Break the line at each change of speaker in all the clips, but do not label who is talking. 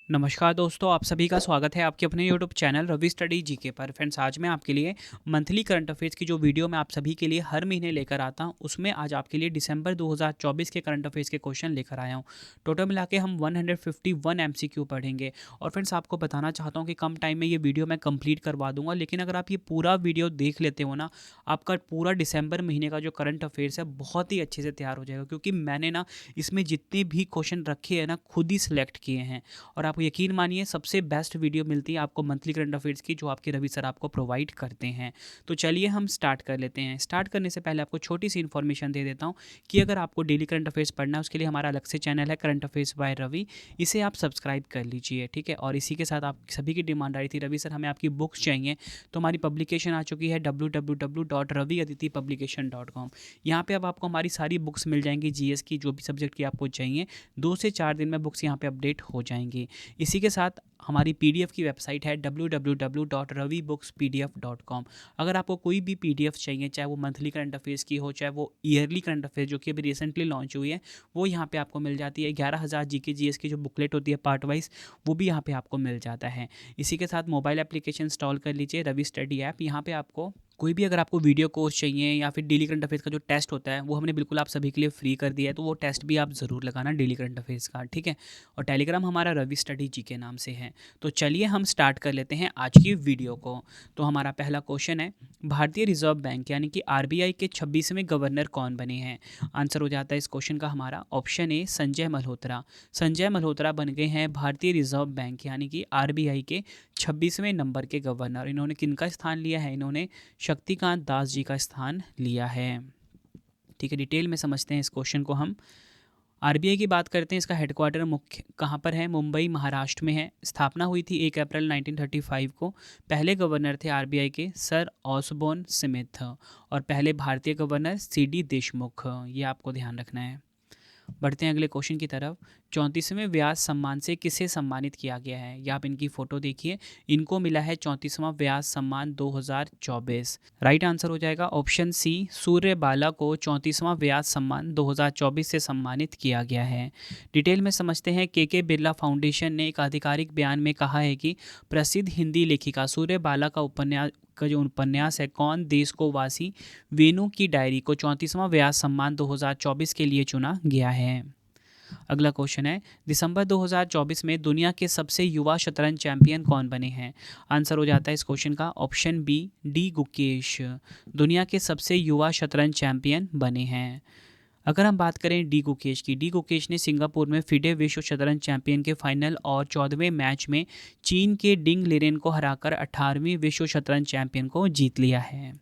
नमस्कार दोस्तों, आप सभी का स्वागत है आपके अपने YouTube channel Ravi study GK पर। फ्रेंड्स, आज मैं आपके लिए मंथली करंट अफेयर्स की जो वीडियो मैं आप सभी के लिए हर महीने लेकर आता हूं, उसमें आज आपके लिए दिसंबर 2024 के करंट अफेयर्स के क्वेश्चन लेकर आया हूं। टोटल मिला के हम 151 एमसीक्यू पढ़ेंगे। और फ्रेंड्स, आपको बताना चाहता हूँ कि कम टाइम में ये वीडियो मैं कंप्लीट करवा दूंगा, लेकिन अगर आप ये पूरा वीडियो देख लेते हो ना, आपका पूरा दिसंबर महीने का जो करंट अफेयर्स है बहुत ही अच्छे से तैयार हो जाएगा, क्योंकि मैंने ना इसमें जितने भी क्वेश्चन रखे हैं ना खुद ही सिलेक्ट किए हैं। और आप यकीन मानिए, सबसे बेस्ट वीडियो मिलती है आपको मंथली करंट अफेयर्स की, जो आपके रवि सर आपको प्रोवाइड करते हैं। तो चलिए हम स्टार्ट कर लेते हैं। स्टार्ट करने से पहले आपको छोटी सी इन्फॉर्मेशन दे देता हूँ कि अगर आपको डेली करंट अफेयर्स पढ़ना है, उसके लिए हमारा अलग से चैनल है करंट अफेयर्स बाय रवि, इसे आप सब्सक्राइब कर लीजिए, ठीक है। और इसी के साथ आप सभी की डिमांड आ रही थी, रवि सर हमें आपकी बुक्स चाहिए, तो हमारी पब्लिकेशन आ चुकी है www.raviaditipublication.com। यहाँ पे अब आपको हमारी सारी बुक्स मिल जाएंगी, जीएस की जो भी सब्जेक्ट की आपको चाहिए। 2 से 4 दिन में बुक्स यहाँ पे अपडेट हो जाएंगी। इसी के साथ हमारी पीडीएफ की वेबसाइट है www.ravibooks.pdf.com। अगर आपको कोई भी पीडीएफ चाहिए, चाहे वो मंथली करंट अफेयर्स की हो, चाहे वो ईयरली करंट अफेयर्स जो कि अभी रिसेंटली लॉन्च हुई है, वो यहाँ पे आपको मिल जाती है। 11,000 जीके जीएस की जो बुकलेट होती है पार्ट वाइज, वो भी यहाँ पे आपको मिल जाता है। इसी के साथ मोबाइल एप्लीकेशन इंस्टॉल कर लीजिए, रवि स्टडी ऐप। यहाँ पे आपको कोई भी अगर आपको वीडियो कोर्स चाहिए या फिर डेली करंट अफेयर्स का जो टेस्ट होता है, वो हमने बिल्कुल आप सभी के लिए फ्री कर दिया है, तो वो टेस्ट भी आप ज़रूर लगाना डेली करंट अफेयर्स का, ठीक है। और टेलीग्राम हमारा रवि स्टडी जी के नाम से है। तो चलिए हम स्टार्ट कर लेते हैं आज की वीडियो को। तो हमारा पहला क्वेश्चन है, भारतीय रिजर्व बैंक यानी कि आरबीआई के 26वें गवर्नर कौन बने हैं? आंसर हो जाता है इस क्वेश्चन का हमारा ऑप्शन ए, संजय मल्होत्रा। संजय मल्होत्रा बन गए हैं भारतीय रिजर्व बैंक यानी कि आरबीआई के 26वें नंबर के गवर्नर। इन्होंने किनका स्थान लिया है? इन्होंने शक्तिकांत दास जी का स्थान लिया है, ठीक है। डिटेल में समझते हैं इस क्वेश्चन को हम। आरबीआई की बात करते हैं, इसका हेडक्वार्टर मुख्य कहाँ पर है? मुंबई, महाराष्ट्र में है। स्थापना हुई थी 1 अप्रैल 1935 को। पहले गवर्नर थे आरबीआई के सर ऑसबोर्न स्मिथ, और पहले भारतीय गवर्नर सीडी देशमुख। ये आपको ध्यान रखना है। बढ़ते हैं अगले क्वेश्चन की तरफ। 34वें व्यास सम्मान से किसे सम्मानित किया गया है? या आप इनकी फ़ोटो देखिए, इनको मिला है 34वां व्यास सम्मान 2024। राइट आंसर हो जाएगा ऑप्शन सी, सूर्यबाला को 34वां व्यास सम्मान 2024 से सम्मानित किया गया है। डिटेल में समझते हैं। के बिरला फाउंडेशन ने एक आधिकारिक बयान में कहा है कि प्रसिद्ध हिंदी लेखिका सूर्यबाला का जो उपन्यास है कौन देश को वासी वेणु की डायरी को 34वां व्यास सम्मान 2024 के लिए चुना गया है। अगला क्वेश्चन है, दिसंबर 2024 में दुनिया के सबसे युवा शतरंज चैंपियन कौन बने हैं? आंसर हो जाता है इस क्वेश्चन का ऑप्शन बी, डी गुकेश। दुनिया के सबसे युवा शतरंज चैंपियन बने हैं। अगर हम बात करें डी गुकेश ने सिंगापुर में फिडे विश्व शतरंज चैंपियन के फाइनल और 14वें मैच में चीन के डिंग लिरेन को हराकर 18वीं विश्व शतरंज चैंपियन को जीत लिया है।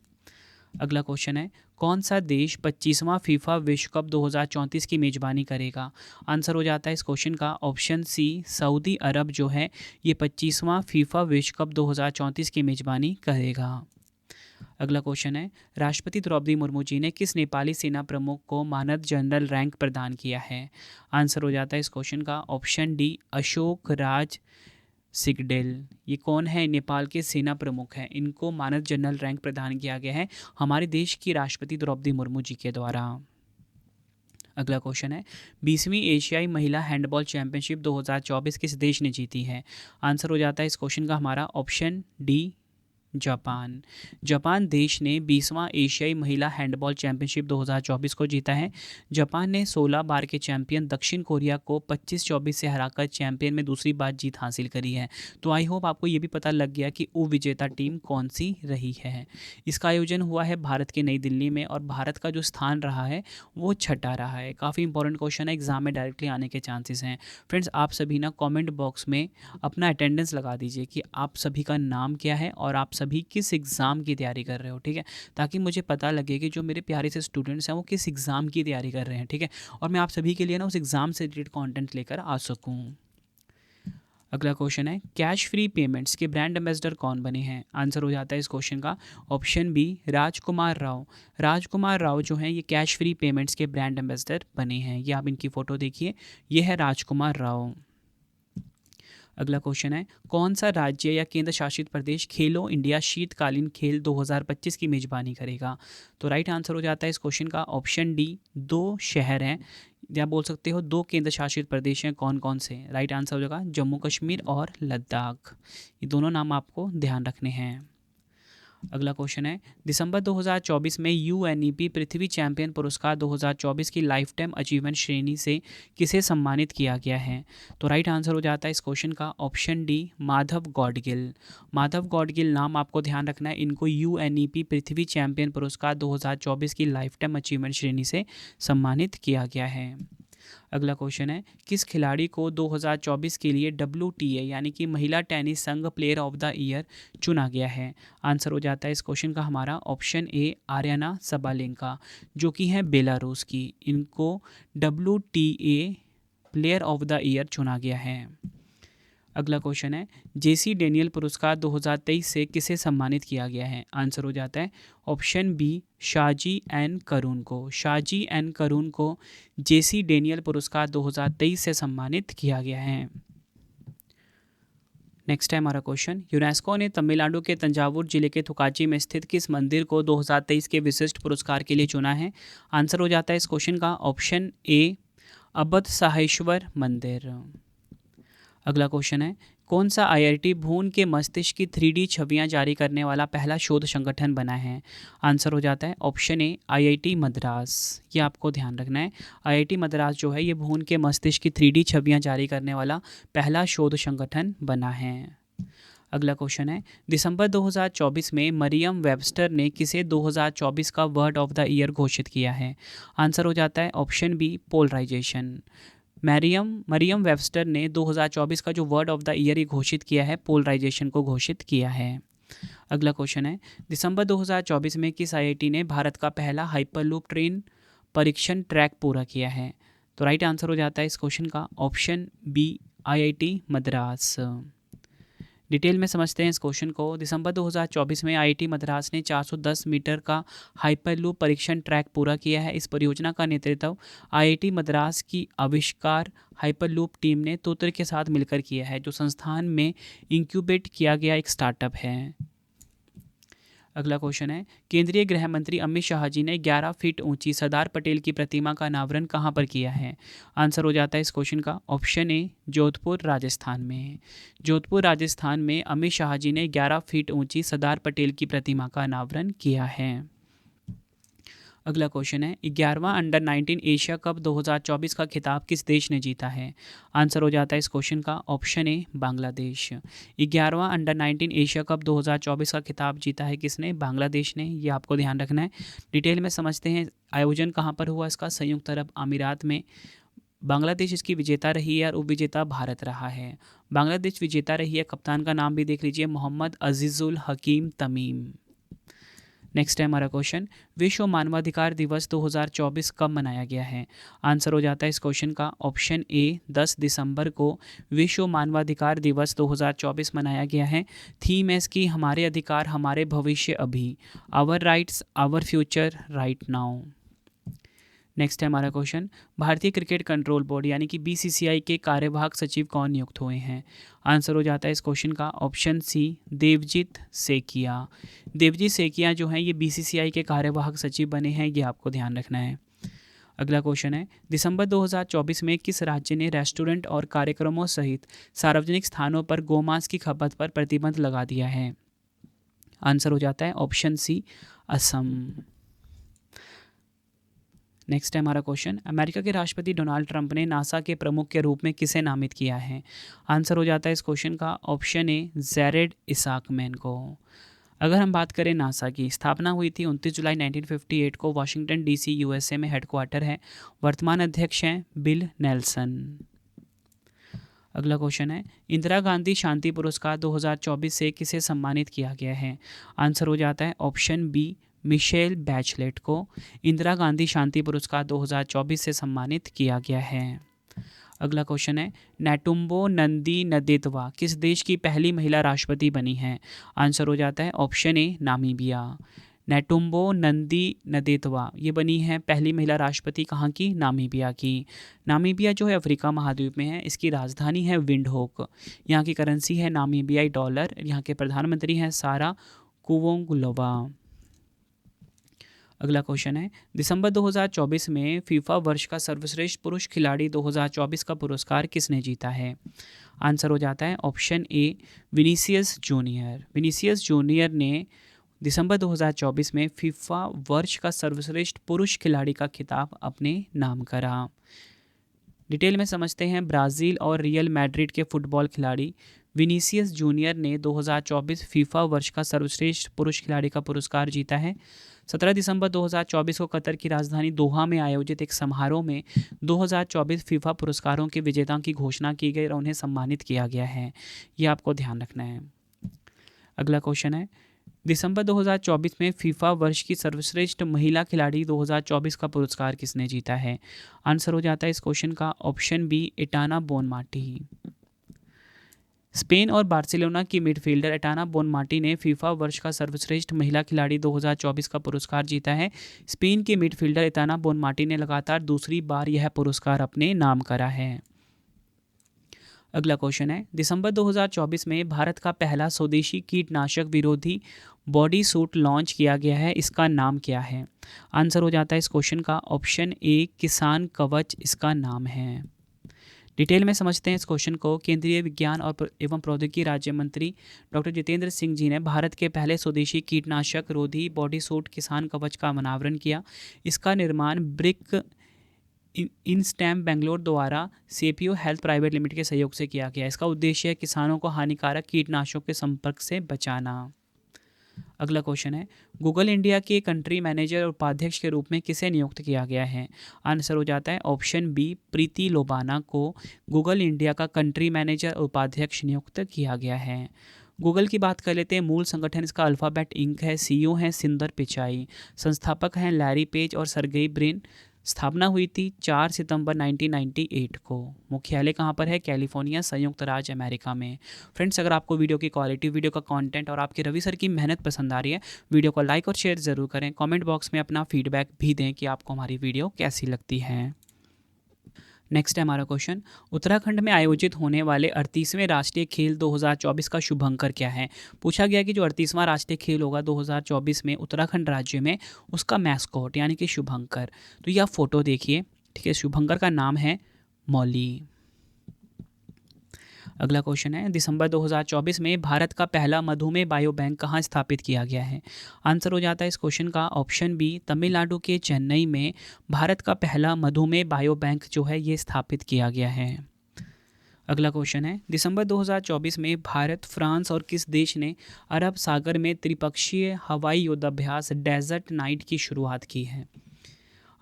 अगला क्वेश्चन है, कौन सा देश 25वां फीफा विश्व कप 2034 की मेज़बानी करेगा? आंसर हो जाता है इस क्वेश्चन का ऑप्शन सी, सऊदी अरब जो है ये 25वां फीफा विश्व कप 2034 की मेज़बानी करेगा। अगला क्वेश्चन है, राष्ट्रपति द्रौपदी मुर्मू जी ने किस नेपाली सेना प्रमुख को मानद जनरल रैंक प्रदान किया है? आंसर हो जाता है इस क्वेश्चन का ऑप्शन डी, अशोक राज सिगडेल। ये कौन है? नेपाल के सेना प्रमुख हैं, इनको मानद जनरल रैंक प्रदान किया गया है हमारे देश की राष्ट्रपति द्रौपदी मुर्मू जी के द्वारा। अगला क्वेश्चन है, 20वीं एशियाई महिला हैंडबॉल चैंपियनशिप 2024 किस देश ने जीती है? आंसर हो जाता है इस क्वेश्चन का हमारा ऑप्शन डी, जापान। जापान देश ने 20वां एशियाई महिला हैंडबॉल चैंपियनशिप 2024 को जीता है। जापान ने 16 बार के चैंपियन दक्षिण कोरिया को 25-24 से हराकर चैंपियन में दूसरी बार जीत हासिल करी है। तो आई होप आपको ये भी पता लग गया कि उपविजेता टीम कौन सी रही है। इसका आयोजन हुआ है भारत के नई दिल्ली में, और भारत का जो स्थान रहा है वो छठा रहा है। काफ़ी इंपॉर्टेंट क्वेश्चन है, एग्जाम में डायरेक्टली आने के चांसेस हैं। फ्रेंड्स, आप सभी ना कॉमेंट बॉक्स में अपना अटेंडेंस लगा दीजिए कि आप सभी का नाम क्या है और आप सभी किस एग्ज़ाम की तैयारी कर रहे हो, ठीक है। ताकि मुझे पता लगे कि जो मेरे प्यारे से स्टूडेंट्स हैं वो किस एग्ज़ाम की तैयारी कर रहे हैं, ठीक है। और मैं आप सभी के लिए ना उस एग्ज़ाम से रिलेटेड कंटेंट लेकर आ सकूं। अगला क्वेश्चन है, कैश फ्री पेमेंट्स के ब्रांड एम्बेसडर कौन बने हैं? आंसर हो जाता है इस क्वेश्चन का ऑप्शन बी, राजकुमार राव। राजकुमार राव जो हैं ये कैश फ्री पेमेंट्स के ब्रांड एम्बेसडर बने हैं। ये आप इनकी फ़ोटो देखिए, ये है राजकुमार राव। अगला क्वेश्चन है, कौन सा राज्य या केंद्र शासित प्रदेश खेलो इंडिया शीतकालीन खेल 2025 की मेजबानी करेगा? तो राइट आंसर हो जाता है इस क्वेश्चन का ऑप्शन डी, 2 शहर हैं, या बोल सकते हो 2 केंद्र शासित प्रदेश हैं, कौन कौन से? राइट आंसर हो जाएगा जम्मू कश्मीर और लद्दाख। ये दोनों नाम आपको ध्यान रखने हैं। अगला क्वेश्चन है, दिसंबर 2024 में यूएनईपी पृथ्वी चैंपियन पुरस्कार 2024 की लाइफ टाइम अचीवमेंट श्रेणी से किसे सम्मानित किया गया है? तो राइट आंसर हो जाता है इस क्वेश्चन का ऑप्शन डी, माधव गॉडगिल। माधव गॉडगिल नाम आपको ध्यान रखना है, इनको यूएनईपी पृथ्वी चैंपियन पुरस्कार 2024 की लाइफ टाइम अचीवमेंट श्रेणी से सम्मानित किया गया है। अगला क्वेश्चन है, किस खिलाड़ी को 2024 के लिए WTA यानी कि महिला टेनिस संघ प्लेयर ऑफ द ईयर चुना गया है? आंसर हो जाता है इस क्वेश्चन का हमारा ऑप्शन ए, आर्याना सबालेंका, जो कि हैं बेलारूस की। इनको WTA player of the year चुना गया है। अगला क्वेश्चन है, JC डेनियल पुरस्कार 2023 से किसे सम्मानित किया गया है? आंसर हो जाता है ऑप्शन बी, शाजी एन करून को। शाजी एन करून को JC डेनियल पुरस्कार 2023 से सम्मानित किया गया है। नेक्स्ट है हमारा क्वेश्चन, यूनेस्को ने तमिलनाडु के तंजावुर जिले के थुकाची में स्थित किस मंदिर को 2023 के विशिष्ट पुरस्कार के लिए चुना है? आंसर हो जाता है इस क्वेश्चन का ऑप्शन ए, अबध साहेश्वर मंदिर। अगला क्वेश्चन है, कौन सा IIT भ्रूण के मस्तिष्क की 3D छवियां जारी करने वाला पहला शोध संगठन बना है? आंसर हो जाता है ऑप्शन ए, IIT मद्रास। ये आपको ध्यान रखना है, IIT मद्रास जो है ये भ्रूण के मस्तिष्क की 3D छवियां जारी करने वाला पहला शोध संगठन बना है। अगला क्वेश्चन है, दिसंबर 2024 में मरियम वेबस्टर ने किसे 2024 का वर्ड ऑफ द ईयर घोषित किया है? आंसर हो जाता है option B, polarization. Merriam Webster ने 2024 का जो वर्ड ऑफ द ईयर ही घोषित किया है, पोलराइजेशन को घोषित किया है। अगला क्वेश्चन है, दिसंबर 2024 में किस IIT ने भारत का पहला हाइपरलूप ट्रेन परीक्षण ट्रैक पूरा किया है? तो राइट आंसर हो जाता है इस क्वेश्चन का option B, IIT Madras. Detail में समझते हैं इस क्वेश्चन को। दिसंबर 2024 में IIT मद्रास ने 410 मीटर का हाइपरलूप परीक्षण ट्रैक पूरा किया है। इस परियोजना का नेतृत्व IIT मद्रास की आविष्कार हाइपरलूप टीम ने तोतर के साथ मिलकर किया है, जो संस्थान में इंक्यूबेट किया गया एक स्टार्टअप है। अगला क्वेश्चन है, केंद्रीय गृह मंत्री अमित शाह जी ने 11 फीट ऊंची सरदार पटेल की प्रतिमा का अनावरण कहां पर किया है? आंसर हो जाता है इस क्वेश्चन का ऑप्शन ए, जोधपुर राजस्थान में। जोधपुर राजस्थान में अमित शाह जी ने 11 फीट ऊंची सरदार पटेल की प्रतिमा का अनावरण किया है। अगला क्वेश्चन है, 11वां अंडर 19 एशिया कप 2024 का खिताब किस देश ने जीता है? आंसर हो जाता है इस क्वेश्चन का ऑप्शन ए, बांग्लादेश। 11वां अंडर 19 एशिया कप 2024 का खिताब जीता है किसने? बांग्लादेश ने। ये आपको ध्यान रखना है। डिटेल में समझते हैं, आयोजन कहाँ पर हुआ इसका? संयुक्त अरब अमीरात में। बांग्लादेश इसकी विजेता रही है और उपविजेता भारत रहा है। बांग्लादेश विजेता रही है, कप्तान का नाम भी देख लीजिए, मोहम्मद अजीजुल हकीम तमीम। नेक्स्ट है हमारा क्वेश्चन, विश्व मानवाधिकार दिवस 2024 कब मनाया गया है? आंसर हो जाता है इस क्वेश्चन का ऑप्शन ए, 10 दिसंबर को विश्व मानवाधिकार दिवस 2024 मनाया गया है। थीम है इसकी, हमारे अधिकार हमारे भविष्य अभी, our rights our future right now. Next है हमारा क्वेश्चन, भारतीय क्रिकेट कंट्रोल बोर्ड यानी कि BCCI के कार्यवाहक सचिव कौन नियुक्त हुए हैं? आंसर हो जाता है इस क्वेश्चन का ऑप्शन सी, देवजीत सेकिया। देवजीत सेकिया जो हैं ये BCCI के कार्यवाहक सचिव बने हैं, ये आपको ध्यान रखना है। अगला क्वेश्चन है, दिसंबर 2024 में किस राज्य ने रेस्टोरेंट और कार्यक्रमों सहित सार्वजनिक स्थानों पर गोमांस की खपत पर प्रतिबंध लगा दिया है? आंसर हो जाता है ऑप्शन सी, असम। नेक्स्ट है हमारा क्वेश्चन, अमेरिका के राष्ट्रपति डोनाल्ड ट्रंप ने नासा के प्रमुख के रूप में किसे नामित किया है? आंसर हो जाता है इस क्वेश्चन का ऑप्शन ए, जैरेड इसाकमैन को। अगर हम बात करें नासा की, स्थापना हुई थी 29 जुलाई 1958 को, वाशिंगटन DC USA में हेडक्वार्टर है। वर्तमान अध्यक्ष हैं बिल नेल्सन। अगला क्वेश्चन है, इंदिरा गांधी शांति पुरस्कार 2024 से किसे सम्मानित किया गया है? आंसर हो जाता है ऑप्शन बी, मिशेल बैचलेट को इंदिरा गांधी शांति पुरस्कार 2024 से सम्मानित किया गया है। अगला क्वेश्चन है, नेटुम्बो नंदी नदेतवा किस देश की पहली महिला राष्ट्रपति बनी है? आंसर हो जाता है ऑप्शन ए, नामीबिया। नेटुम्बो नंदी नदेतवा ये बनी है पहली महिला राष्ट्रपति कहाँ की? नामीबिया की। नामीबिया जो है अफ्रीका महाद्वीप में है। इसकी राजधानी है विंडहोक। यहाँ की करेंसी है नामीबियाई डॉलर। यहाँ के प्रधानमंत्री हैं सारा कुवोंगलोवा। अगला क्वेश्चन है, दिसंबर 2024 में फीफा वर्ष का सर्वश्रेष्ठ पुरुष खिलाड़ी 2024 का पुरस्कार किसने जीता है? आंसर हो जाता है ऑप्शन ए विनीसियस जूनियर। विनीसियस जूनियर ने दिसंबर 2024 में फीफा वर्ष का सर्वश्रेष्ठ पुरुष खिलाड़ी का खिताब अपने नाम करा। डिटेल में समझते हैं। ब्राज़ील और रियल मैड्रिड के फुटबॉल खिलाड़ी विनीसियस जूनियर ने 2024 फीफा वर्ष का सर्वश्रेष्ठ पुरुष खिलाड़ी का पुरस्कार जीता है। 17 दिसंबर 2024 को कतर की राजधानी दोहा में आयोजित एक समारोह में 2024 फीफा पुरस्कारों के विजेताओं की घोषणा की गई और उन्हें सम्मानित किया गया है। ये आपको ध्यान रखना है। अगला क्वेश्चन है, दिसंबर 2024 में फीफा वर्ष की सर्वश्रेष्ठ महिला खिलाड़ी 2024 का पुरस्कार किसने जीता है? आंसर हो जाता है इस क्वेश्चन का option B Aitana Bonmati. Spain और बार्सिलोना की मिडफील्डर एटाना बोनमाटी ने फीफा वर्ष का सर्वश्रेष्ठ महिला खिलाड़ी 2024 का पुरस्कार जीता है। स्पेन के मिडफील्डर एटाना बोनमाटी ने लगातार दूसरी बार यह पुरस्कार अपने नाम करा है। अगला क्वेश्चन है, दिसंबर 2024 में भारत का पहला स्वदेशी कीटनाशक विरोधी बॉडी सूट लॉन्च किया गया है। इसका नाम क्या है? आंसर हो जाता है इस क्वेश्चन का ऑप्शन ए किसान कवच इसका नाम है। डिटेल में समझते हैं इस क्वेश्चन को। केंद्रीय विज्ञान और एवं प्रौद्योगिकी राज्य मंत्री डॉक्टर जितेंद्र सिंह जी ने भारत के पहले स्वदेशी कीटनाशक रोधी बॉडी सूट किसान कवच का अनावरण किया। इसका निर्माण ब्रिक इनस्टैम बेंगलोर द्वारा सेपियो हेल्थ प्राइवेट लिमिटेड के सहयोग से किया गया। इसका उद्देश्य है किसानों को हानिकारक कीटनाशकों के संपर्क से बचाना। अगला क्वेश्चन है, गूगल इंडिया के कंट्री मैनेजर और उपाध्यक्ष के रूप में किसे नियुक्त किया गया है? आंसर हो जाता है ऑप्शन बी प्रीति लोबाना को गूगल इंडिया का कंट्री मैनेजर और उपाध्यक्ष नियुक्त किया गया है। गूगल की बात कर लेते हैं। मूल संगठन इसका अल्फ़ाबेट इंक है। सीईओ हैं सुंदर पिचाई। संस्थापक हैं लैरी पेज और सर्गेई ब्रिन। स्थापना हुई थी 4 सितंबर 1998 को। मुख्यालय कहाँ पर है? कैलिफोर्निया, संयुक्त राज्य अमेरिका में। फ्रेंड्स, अगर आपको वीडियो की क्वालिटी, वीडियो का कंटेंट और आपके रवि सर की मेहनत पसंद आ रही है, वीडियो को लाइक और शेयर ज़रूर करें। कमेंट बॉक्स में अपना फीडबैक भी दें कि आपको हमारी वीडियो कैसी लगती है। नेक्स्ट है हमारा क्वेश्चन, उत्तराखंड में आयोजित होने वाले 38वें राष्ट्रीय खेल 2024 का शुभंकर क्या है? पूछा गया कि जो 38वां राष्ट्रीय खेल होगा 2024 में उत्तराखंड राज्य में, उसका मैस्कॉट यानी कि शुभंकर। तो यह फोटो देखिए, ठीक है। शुभंकर का नाम है मौली। अगला क्वेश्चन है, दिसंबर 2024 में भारत का पहला मधुमेह बायो बैंक कहाँ स्थापित किया गया है? आंसर हो जाता है इस क्वेश्चन का ऑप्शन बी तमिलनाडु के चेन्नई में भारत का पहला मधुमेह बायो बैंक जो है ये स्थापित किया गया है। अगला क्वेश्चन है, दिसंबर 2024 में भारत, फ्रांस और किस देश ने अरब सागर में त्रिपक्षीय हवाई युद्धाभ्यास डेजर्ट नाइट की शुरुआत की है?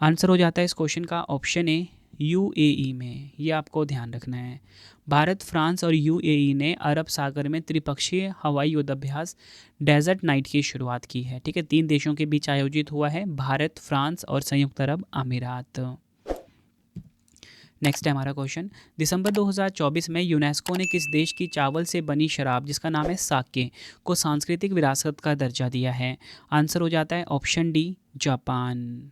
आंसर हो जाता है इस क्वेश्चन का ऑप्शन ए यूएई में। ये आपको ध्यान रखना है। भारत, फ्रांस और यूएई ने अरब सागर में त्रिपक्षीय हवाई युद्धाभ्यास डेजर्ट नाइट की शुरुआत की है, ठीक है। 3 देशों के बीच आयोजित हुआ है, भारत, फ्रांस और संयुक्त अरब अमीरात। नेक्स्ट है हमारा क्वेश्चन, दिसंबर 2024 में यूनेस्को ने किस देश की चावल से बनी शराब जिसका नाम है साके को सांस्कृतिक विरासत का दर्जा दिया है? आंसर हो जाता है ऑप्शन डी जापान।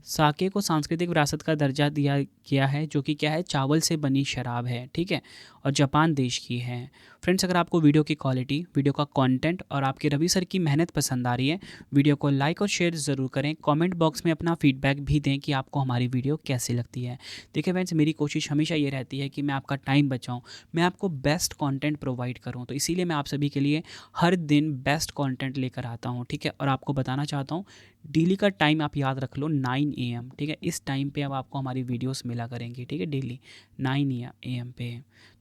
साके को सांस्कृतिक विरासत का दर्जा दिया गया है, जो कि क्या है? चावल से बनी शराब है, ठीक है, और जापान देश की है। फ्रेंड्स, अगर आपको वीडियो की क्वालिटी, वीडियो का कंटेंट और आपके रवि सर की मेहनत पसंद आ रही है, वीडियो को लाइक और शेयर ज़रूर करें। कमेंट बॉक्स में अपना फीडबैक भी दें कि आपको हमारी वीडियो कैसी लगती है। देखिए फ्रेंड्स, मेरी कोशिश हमेशा ये रहती है कि मैं आपका टाइम बचाऊँ, मैं आपको बेस्ट कॉन्टेंट प्रोवाइड करूँ। तो इसीलिए मैं आप सभी के लिए हर दिन बेस्ट कॉन्टेंट लेकर आता हूँ, ठीक है। और आपको बताना चाहता हूँ, डेली का टाइम आप याद रख लो 9 AM, ठीक है। इस टाइम पे अब आपको हमारी वीडियोस मिला करेंगी, ठीक है, डेली 9 AM पे।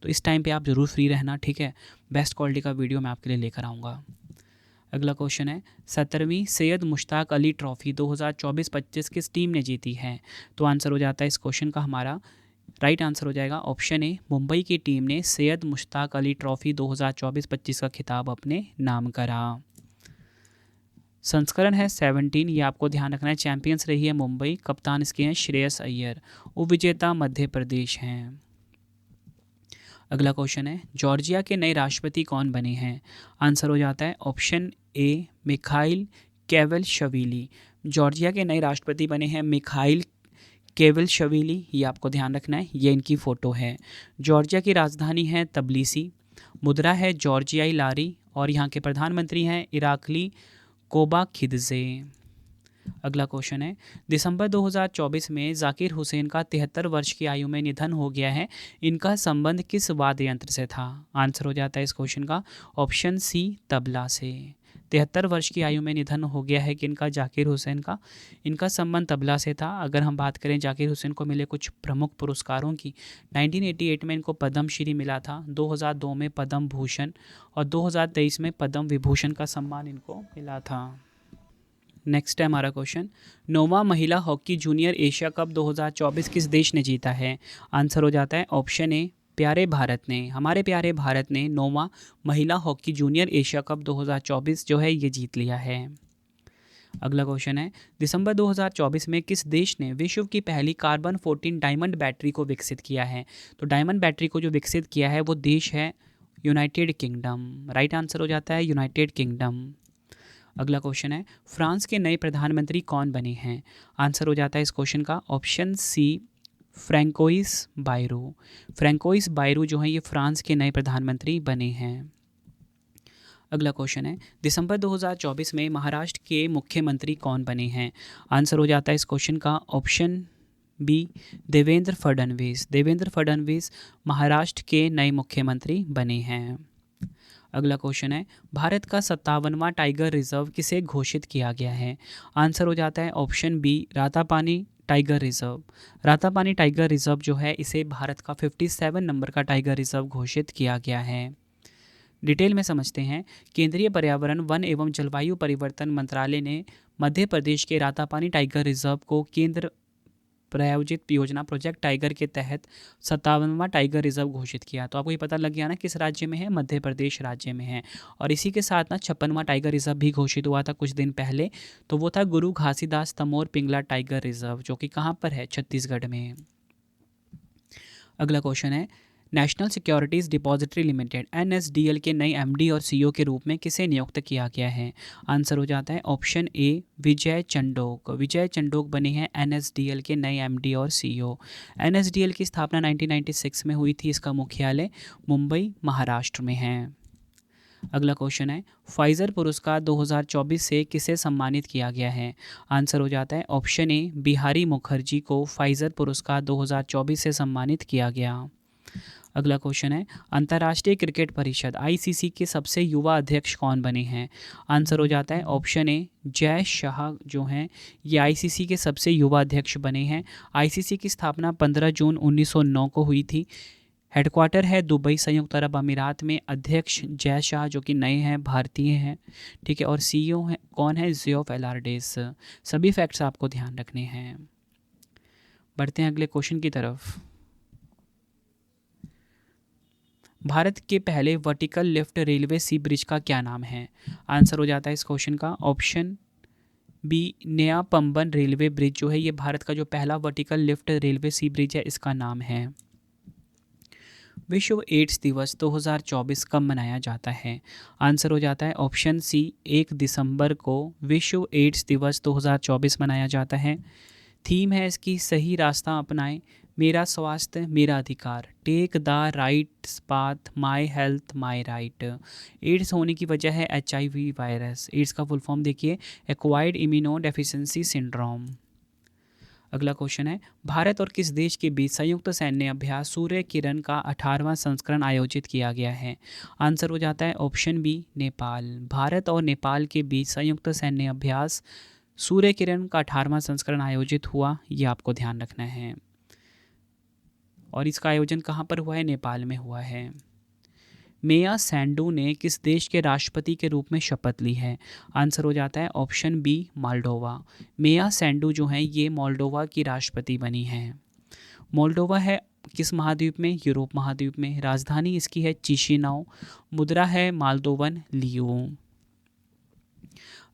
तो इस टाइम पे आप ज़रूर फ्री रहना, ठीक है। बेस्ट क्वालिटी का वीडियो मैं आपके लिए लेकर आऊँगा। अगला क्वेश्चन है, 17वीं सैयद मुश्ताक अली ट्रॉफ़ी 2024-25 किस टीम ने जीती है? तो आंसर हो जाता है इस क्वेश्चन का हमारा राइट आंसर हो जाएगा ऑप्शन ए मुंबई की टीम ने सैयद मुश्ताक अली ट्रॉफ़ी 2024-25 का खिताब अपने नाम करा। संस्करण है 17, ये आपको ध्यान रखना है। चैंपियंस रही है मुंबई, कप्तान इसके हैं श्रेयस अय्यर, उपविजेता मध्य प्रदेश हैं। अगला क्वेश्चन है, जॉर्जिया के नए राष्ट्रपति कौन बने हैं? आंसर हो जाता है ऑप्शन ए मिखाइल केवलशविली। जॉर्जिया के नए राष्ट्रपति बने हैं मिखाइल केवलशविली, ये आपको ध्यान रखना है। ये इनकी फ़ोटो है। जॉर्जिया की राजधानी है तबलीसी, मुद्रा है जॉर्जियाई लारी और यहाँ के प्रधानमंत्री हैं इराकली कोबा खिदजे। अगला क्वेश्चन है, दिसंबर 2024 में जाकिर हुसैन का 73 वर्ष की आयु में निधन हो गया है। इनका संबंध किस वाद्य यंत्र से था? आंसर हो जाता है इस क्वेश्चन का ऑप्शन सी, तबला से। 73 वर्ष की आयु में निधन हो गया है कि इनका जाकिर हुसैन का, इनका संबंध तबला से था। अगर हम बात करें जाकिर हुसैन को मिले कुछ प्रमुख पुरस्कारों की, 1988 में इनको पद्म श्री मिला था, 2002 में पद्म भूषण और 2023 में पद्म विभूषण का सम्मान इनको मिला था। नेक्स्ट है हमारा क्वेश्चन, नौवां महिला हॉकी जूनियर एशिया कप 2024 किस देश ने जीता है? आंसर हो जाता है ऑप्शन ए, प्यारे भारत ने। हमारे प्यारे भारत ने नौवां महिला हॉकी जूनियर एशिया कप 2024 जो है ये जीत लिया है। अगला क्वेश्चन है, दिसंबर 2024 में किस देश ने विश्व की पहली कार्बन 14 डायमंड बैटरी को विकसित किया है? तो डायमंड बैटरी को जो विकसित किया है वो देश है यूनाइटेड किंगडम। राइट आंसर हो जाता है यूनाइटेड किंगडम। अगला क्वेश्चन है, फ्रांस के नए प्रधानमंत्री कौन बने हैं? आंसर हो जाता है इस क्वेश्चन का option C, Francois Bayrou. Francois Bayrou जो हैं ये फ्रांस के नए प्रधानमंत्री बने हैं। अगला क्वेश्चन है, दिसंबर 2024 में महाराष्ट्र के मुख्यमंत्री कौन बने हैं? आंसर हो जाता है इस क्वेश्चन का ऑप्शन बी, देवेंद्र फडणवीस। देवेंद्र फडणवीस महाराष्ट्र के नए मुख्यमंत्री बने हैं। अगला क्वेश्चन है, भारत का 57वां टाइगर रिजर्व किसे घोषित किया गया है? आंसर हो जाता है option B, Ratapani tiger reserve. Ratapani tiger reserve जो है इसे भारत का 57 नंबर का टाइगर रिजर्व घोषित किया गया है। डिटेल में समझते हैं, केंद्रीय पर्यावरण, वन एवं जलवायु परिवर्तन मंत्रालय ने मध्य प्रदेश के रातापानी टाइगर रिजर्व को केंद्र प्रायोजित योजना प्रोजेक्ट टाइगर के तहत 57वां टाइगर रिजर्व घोषित किया। तो आपको ये पता लग गया ना किस राज्य में है, मध्य प्रदेश राज्य में है। और इसी के साथ ना 56वां टाइगर रिजर्व भी घोषित हुआ था कुछ दिन पहले, तो वो था गुरु घासीदास तमोर पिंगला टाइगर रिजर्व, जो कि कहाँ पर है, छत्तीसगढ़ में। अगला क्वेश्चन है, national securities depository limited NSDL के नए MD और CEO के रूप में किसे नियुक्त किया गया है? आंसर हो जाता है ऑप्शन ए, विजय चंडोक। विजय चंडोक बने हैं NSDL के नए MD और CEO। NSDL की स्थापना 1996 में हुई थी। इसका मुख्यालय मुंबई, महाराष्ट्र में है। अगला क्वेश्चन है, फाइजर पुरस्कार 2024 से किसे सम्मानित किया गया है? आंसर हो जाता है ऑप्शन ए, बिहारी मुखर्जी को फाइजर पुरस्कार 2024 से सम्मानित किया गया। अगला क्वेश्चन है, अंतर्राष्ट्रीय क्रिकेट परिषद ICC के सबसे युवा अध्यक्ष कौन बने हैं? आंसर हो जाता है ऑप्शन ए, जय शाह जो हैं ये ICC के सबसे युवा अध्यक्ष बने हैं। ICC की स्थापना 15 जून 1909 को हुई थी। हेडक्वार्टर है दुबई, संयुक्त अरब अमीरात में। अध्यक्ष जय शाह जो कि नए हैं, भारतीय हैं, ठीक है। और CEO है कौन है, जियोफ एलार्डेस। सभी फैक्ट्स आपको ध्यान रखने हैं। बढ़ते हैं अगले क्वेश्चन की तरफ। भारत के पहले वर्टिकल लिफ्ट रेलवे सी ब्रिज का क्या नाम है? आंसर हो जाता है इस क्वेश्चन का ऑप्शन बी, नया पंबन रेलवे ब्रिज जो है ये भारत का जो पहला वर्टिकल लिफ्ट रेलवे सी ब्रिज है, इसका नाम है। विश्व एड्स दिवस 2024 कब मनाया जाता है? आंसर हो जाता है ऑप्शन सी, 1 दिसंबर को विश्व एड्स दिवस 2024 मनाया जाता है। थीम है इसकी, सही रास्ता अपनाएं, मेरा स्वास्थ्य मेरा अधिकार, take the right path, my health my right. AIDS होने की वजह है HIV वायरस। एड्स का फुल फॉर्म देखिए, एक्वायर्ड इम्यूनो डेफिशिएंसी सिंड्रोम। अगला क्वेश्चन है, भारत और किस देश के बीच संयुक्त सैन्य अभ्यास सूर्य किरण का 18वां संस्करण आयोजित किया गया है? आंसर हो जाता है ऑप्शन बी, नेपाल। भारत और नेपाल के बीच संयुक्त सैन्य अभ्यास सूर्य किरण का 18वां संस्करण आयोजित हुआ, ये आपको ध्यान रखना है। और इसका आयोजन कहाँ पर हुआ है, नेपाल में हुआ है। मेया सैंडू ने किस देश के राष्ट्रपति के रूप में शपथ ली है? आंसर हो जाता है ऑप्शन बी, मोल्डोवा। मेया सैंडू जो हैं ये मोल्डोवा की राष्ट्रपति बनी हैं। मोल्डोवा है किस महाद्वीप में, यूरोप महाद्वीप में। राजधानी इसकी है चिशिनाउ। मुद्रा है माल्दोवन लियू।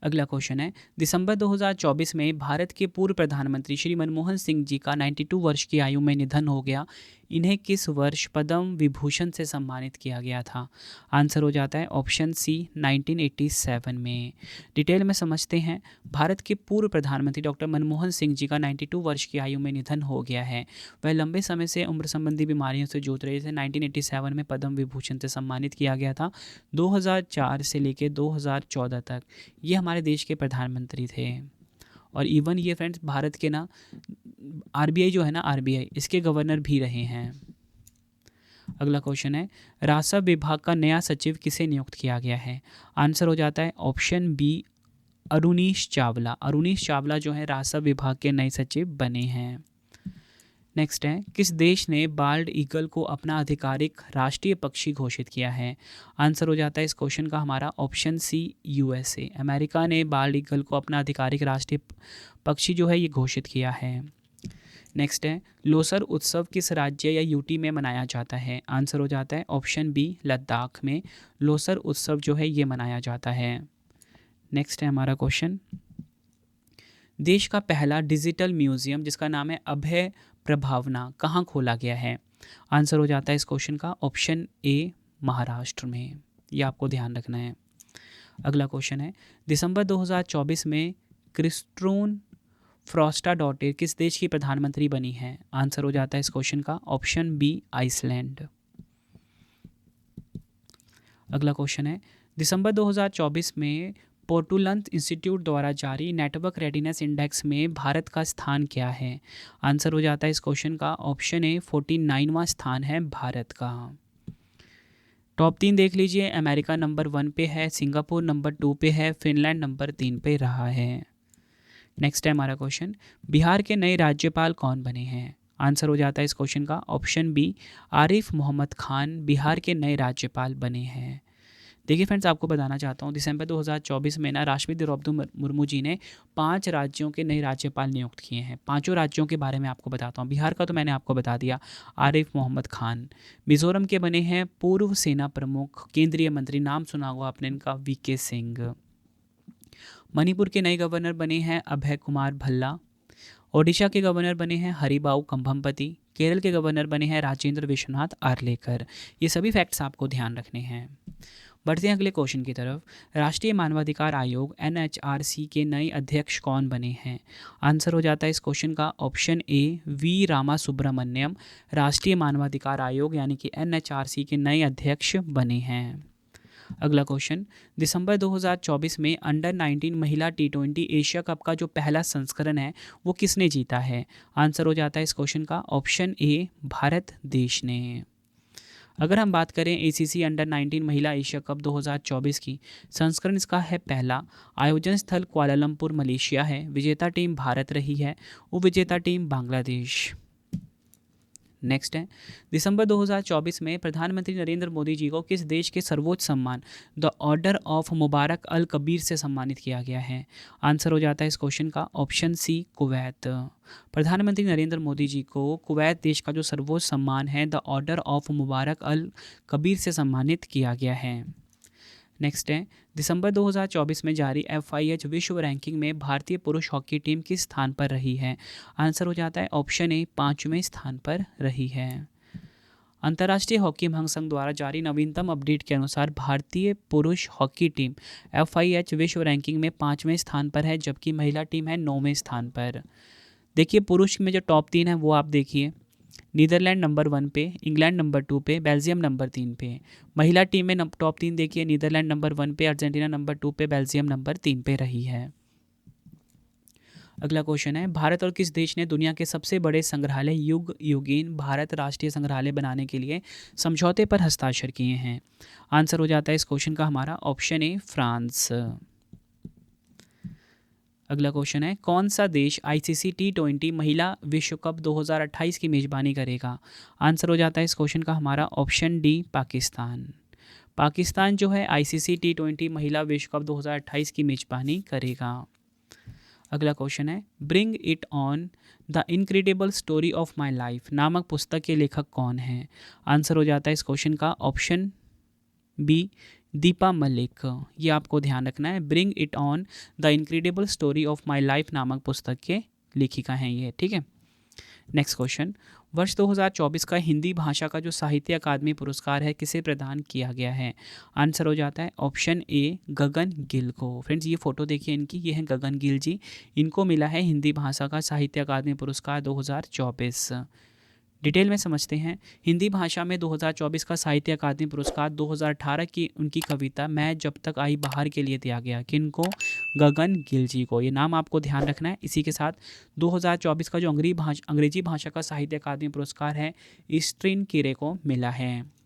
अगला क्वेश्चन है, दिसंबर 2024 में भारत के पूर्व प्रधानमंत्री श्री मनमोहन सिंह जी का 92 वर्ष की आयु में निधन हो गया। इन्हें किस वर्ष पद्म विभूषण से सम्मानित किया गया था? आंसर हो जाता है ऑप्शन सी, 1987 में। डिटेल में समझते हैं, भारत के पूर्व प्रधानमंत्री डॉक्टर मनमोहन सिंह जी का 92 वर्ष की आयु में निधन हो गया है। वह लंबे समय से उम्र संबंधी बीमारियों से जूझ रहे थे। 1987 में पद्म विभूषण से सम्मानित किया गया था। 2004 से लेकर 2014 तक ये हमारे देश के प्रधानमंत्री थे। और इवन ये फ्रेंड्स भारत के ना आरबीआई जो है ना, आरबीआई इसके गवर्नर भी रहे हैं। अगला क्वेश्चन है, राजस्व विभाग का नया सचिव किसे नियुक्त किया गया है? आंसर हो जाता है ऑप्शन बी अरुणीश चावला। अरुणीश चावला जो है राजस्व विभाग के नए सचिव बने हैं। नेक्स्ट है, किस देश ने बाल्ड ईगल को अपना आधिकारिक राष्ट्रीय पक्षी घोषित किया है? आंसर हो जाता है इस क्वेश्चन का हमारा ऑप्शन सी यूएसए। अमेरिका ने बाल्ड ईगल को अपना आधिकारिक राष्ट्रीय पक्षी जो है ये घोषित किया है। नेक्स्ट है, लोसर उत्सव किस राज्य या यूटी में मनाया जाता है? आंसर हो जाता है ऑप्शन बी लद्दाख में लोसर उत्सव जो है ये मनाया जाता है। नेक्स्ट है हमारा क्वेश्चन, देश का पहला डिजिटल म्यूजियम जिसका नाम है अभय प्रभावना कहाँ खोला गया है? आंसर हो जाता है इस क्वेश्चन का ऑप्शन ए महाराष्ट्र में। ये आपको ध्यान रखना है। अगला क्वेश्चन है, दिसंबर 2024 में क्रिस्टोन फ्रॉस्टाडोटिर किस देश की प्रधानमंत्री बनी है? आंसर हो जाता है इस क्वेश्चन का ऑप्शन बी आइसलैंड। अगला क्वेश्चन है, दिसंबर 2024 में पोर्टुलंत इंस्टीट्यूट द्वारा जारी नेटवर्क रेडीनेस इंडेक्स में भारत का स्थान क्या है? आंसर हो जाता है इस क्वेश्चन का ऑप्शन ए 49वां स्थान है भारत का। टॉप 3 देख लीजिए, अमेरिका नंबर 1 पे है, सिंगापुर नंबर 2 पे है, फिनलैंड नंबर 3 पे रहा है। नेक्स्ट है हमारा क्वेश्चन, बिहार के नए राज्यपाल कौन बने हैं? आंसर हो जाता है इस क्वेश्चन का ऑप्शन बी आरिफ मोहम्मद खान बिहार के नए राज्यपाल बने हैं। देखिए फ्रेंड्स, आपको बताना चाहता हूँ दिसंबर 2024 में ना राष्ट्रपति द्रौपदी मुर्मू जी ने 5 राज्यों के नए राज्यपाल नियुक्त किए हैं। 5 राज्यों के बारे में आपको बताता हूँ। बिहार का तो मैंने आपको बता दिया, आरिफ मोहम्मद खान। मिजोरम के बने हैं पूर्व सेना प्रमुख केंद्रीय मंत्री, नाम सुना होगा आपने इनका, वीके सिंह। मणिपुर के नए गवर्नर बने हैं अभय कुमार भल्ला। ओडिशा के गवर्नर बने हैं हरिबाऊ कंभमपति। केरल के गवर्नर बने हैं राजेंद्र विश्वनाथ आर्लेकर। ये सभी फैक्ट्स आपको ध्यान रखने हैं। बढ़ते हैं अगले क्वेश्चन की तरफ। राष्ट्रीय मानवाधिकार आयोग NHRC के नए अध्यक्ष कौन बने हैं? आंसर हो जाता है इस क्वेश्चन का option A V Rama Subramanian राष्ट्रीय मानवाधिकार आयोग यानी कि NHRC के नए अध्यक्ष बने हैं। अगला क्वेश्चन, दिसंबर 2024 में अंडर 19 महिला T20 एशिया कप का जो पहला संस्करण है वो किसने जीता है? आंसर हो जाता है इस क्वेश्चन का ऑप्शन ए भारत देश ने। अगर हम बात करें ACC अंडर 19 महिला एशिया कप 2024 की, संस्करण इसका है पहला। आयोजन स्थल कुआलालंपुर मलेशिया है। विजेता टीम भारत रही है, उपविजेता टीम बांग्लादेश। नेक्स्ट है, दिसंबर 2024 में प्रधानमंत्री नरेंद्र मोदी जी को किस देश के सर्वोच्च सम्मान द ऑर्डर ऑफ मुबारक अल कबीर से सम्मानित किया गया है? आंसर हो जाता है इस क्वेश्चन का ऑप्शन सी कुवैत। प्रधानमंत्री नरेंद्र मोदी जी को कुवैत देश का जो सर्वोच्च सम्मान है द ऑर्डर ऑफ मुबारक अल कबीर से सम्मानित किया गया है। नेक्स्ट है, दिसंबर 2024 में जारी FIH विश्व रैंकिंग में भारतीय पुरुष हॉकी टीम किस स्थान पर रही है? आंसर हो जाता है ऑप्शन ए 5वें स्थान पर रही है। अंतर्राष्ट्रीय हॉकी महासंघ द्वारा जारी नवीनतम अपडेट के अनुसार भारतीय पुरुष हॉकी टीम FIH विश्व रैंकिंग में 5वें स्थान पर है, जबकि महिला टीम है 9वें स्थान पर। देखिए पुरुष में जो टॉप 3 है वो आप देखिए, नीदरलैंड नंबर 1 पे, इंग्लैंड नंबर 2 पे, बेल्जियम नंबर 3 पे। महिला टीम में टॉप 3 देखिए, नीदरलैंड नंबर 1 पे, अर्जेंटीना नंबर 2 पे, बेल्जियम नंबर 3 पे रही है। अगला क्वेश्चन है, भारत और किस देश ने दुनिया के सबसे बड़े संग्रहालय युग युगीन भारत राष्ट्रीय संग्रहालय बनाने के लिए समझौते पर हस्ताक्षर किए हैं? आंसर हो जाता है इस क्वेश्चन का हमारा ऑप्शन ए फ्रांस। अगला क्वेश्चन है, कौन सा देश ICC T20 महिला विश्व कप 2028 की मेज़बानी करेगा? आंसर हो जाता है इस क्वेश्चन का हमारा ऑप्शन डी पाकिस्तान। पाकिस्तान जो है ICC T20 महिला विश्व कप 2028 की मेज़बानी करेगा। अगला क्वेश्चन है, bring it on the incredible story of my life नामक पुस्तक के लेखक कौन हैं? आंसर हो जाता है इस क्वेश्चन का ऑप्शन बी दीपा मलिक। ये आपको ध्यान रखना है, bring it on the incredible story of my life नामक पुस्तक के लेखिका हैं ये, ठीक है। नेक्स्ट क्वेश्चन, वर्ष 2024 का हिंदी भाषा का जो साहित्य अकादमी पुरस्कार है किसे प्रदान किया गया है? आंसर हो जाता है ऑप्शन ए गगन गिल को। फ्रेंड्स ये फोटो देखिए इनकी, ये है गगन गिल जी, इनको मिला है हिंदी भाषा का साहित्य अकादमी पुरस्कार 2024। डिटेल में समझते हैं, हिंदी भाषा में 2024 का साहित्य अकादमी पुरस्कार 2018 की उनकी कविता मैं जब तक आई बाहर के लिए दिया गया। किनको? गगन गिल जी को। ये नाम आपको ध्यान रखना है। इसी के साथ 2024 का जो अंग्रेजी भाषा का साहित्य अकादमी पुरस्कार है स्ट्रीन किरे को मिला है।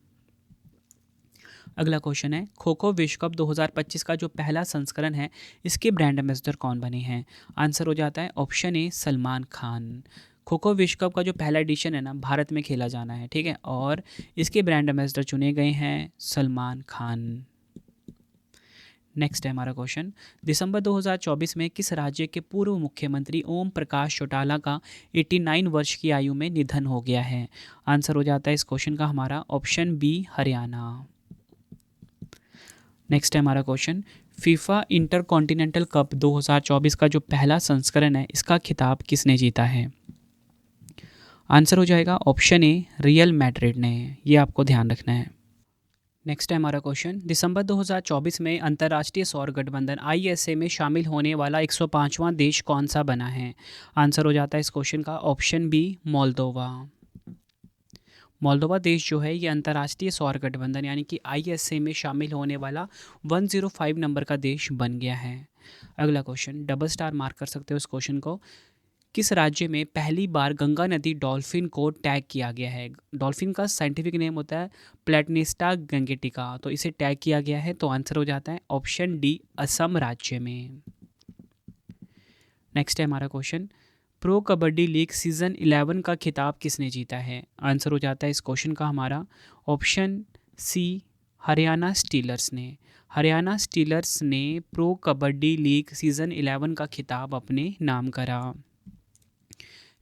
अगला क्वेश्चन है, खो खो विश्व कप 2025 का जो पहला संस्करण है इसके ब्रांड एम्बेसडर कौन बने हैं? आंसर हो जाता है ऑप्शन ए सलमान खान। खो खो विश्व कप का जो पहला एडिशन है ना, भारत में खेला जाना है, ठीक है, और इसके ब्रांड एम्बेसडर चुने गए हैं सलमान खान। नेक्स्ट है हमारा क्वेश्चन, दिसंबर 2024 में किस राज्य के पूर्व मुख्यमंत्री ओम प्रकाश चौटाला का 89 वर्ष की आयु में निधन हो गया है? आंसर हो जाता है इस क्वेश्चन का हमारा ऑप्शन बी हरियाणा। नेक्स्ट है हमारा क्वेश्चन, फीफा इंटरकॉन्टिनेंटल कप 2024 का जो पहला संस्करण है इसका खिताब किसने जीता है? आंसर हो जाएगा ऑप्शन ए रियल मैड्रिड ने। ये आपको ध्यान रखना है। नेक्स्ट है हमारा क्वेश्चन, दिसंबर 2024 में अंतर्राष्ट्रीय सौर गठबंधन ISA में शामिल होने वाला 105वां देश कौन सा बना है? आंसर हो जाता है इस क्वेश्चन का ऑप्शन बी मोल्दोवा। मोल्दोवा देश जो है ये अंतर्राष्ट्रीय सौर गठबंधन यानी कि ISA में शामिल होने वाला 105 नंबर का देश बन गया है। अगला क्वेश्चन, डबल स्टार मार्क कर सकते हो इस क्वेश्चन को। किस राज्य में पहली बार गंगा नदी डॉल्फिन को टैग किया गया है? डॉल्फिन का साइंटिफिक नेम होता है प्लेटनिस्टा गंगेटिका, तो इसे टैग किया गया है, तो आंसर हो जाता है ऑप्शन डी असम राज्य में। नेक्स्ट है हमारा question, pro kabaddi league season 11 का खिताब किसने जीता है? आंसर हो जाता है इस क्वेश्चन का हमारा ऑप्शन सी हरियाणा स्टीलर्स ने। हरियाणा स्टीलर्स ने प्रो कबड्डी लीग सीज़न 11 का खिताब अपने नाम करा।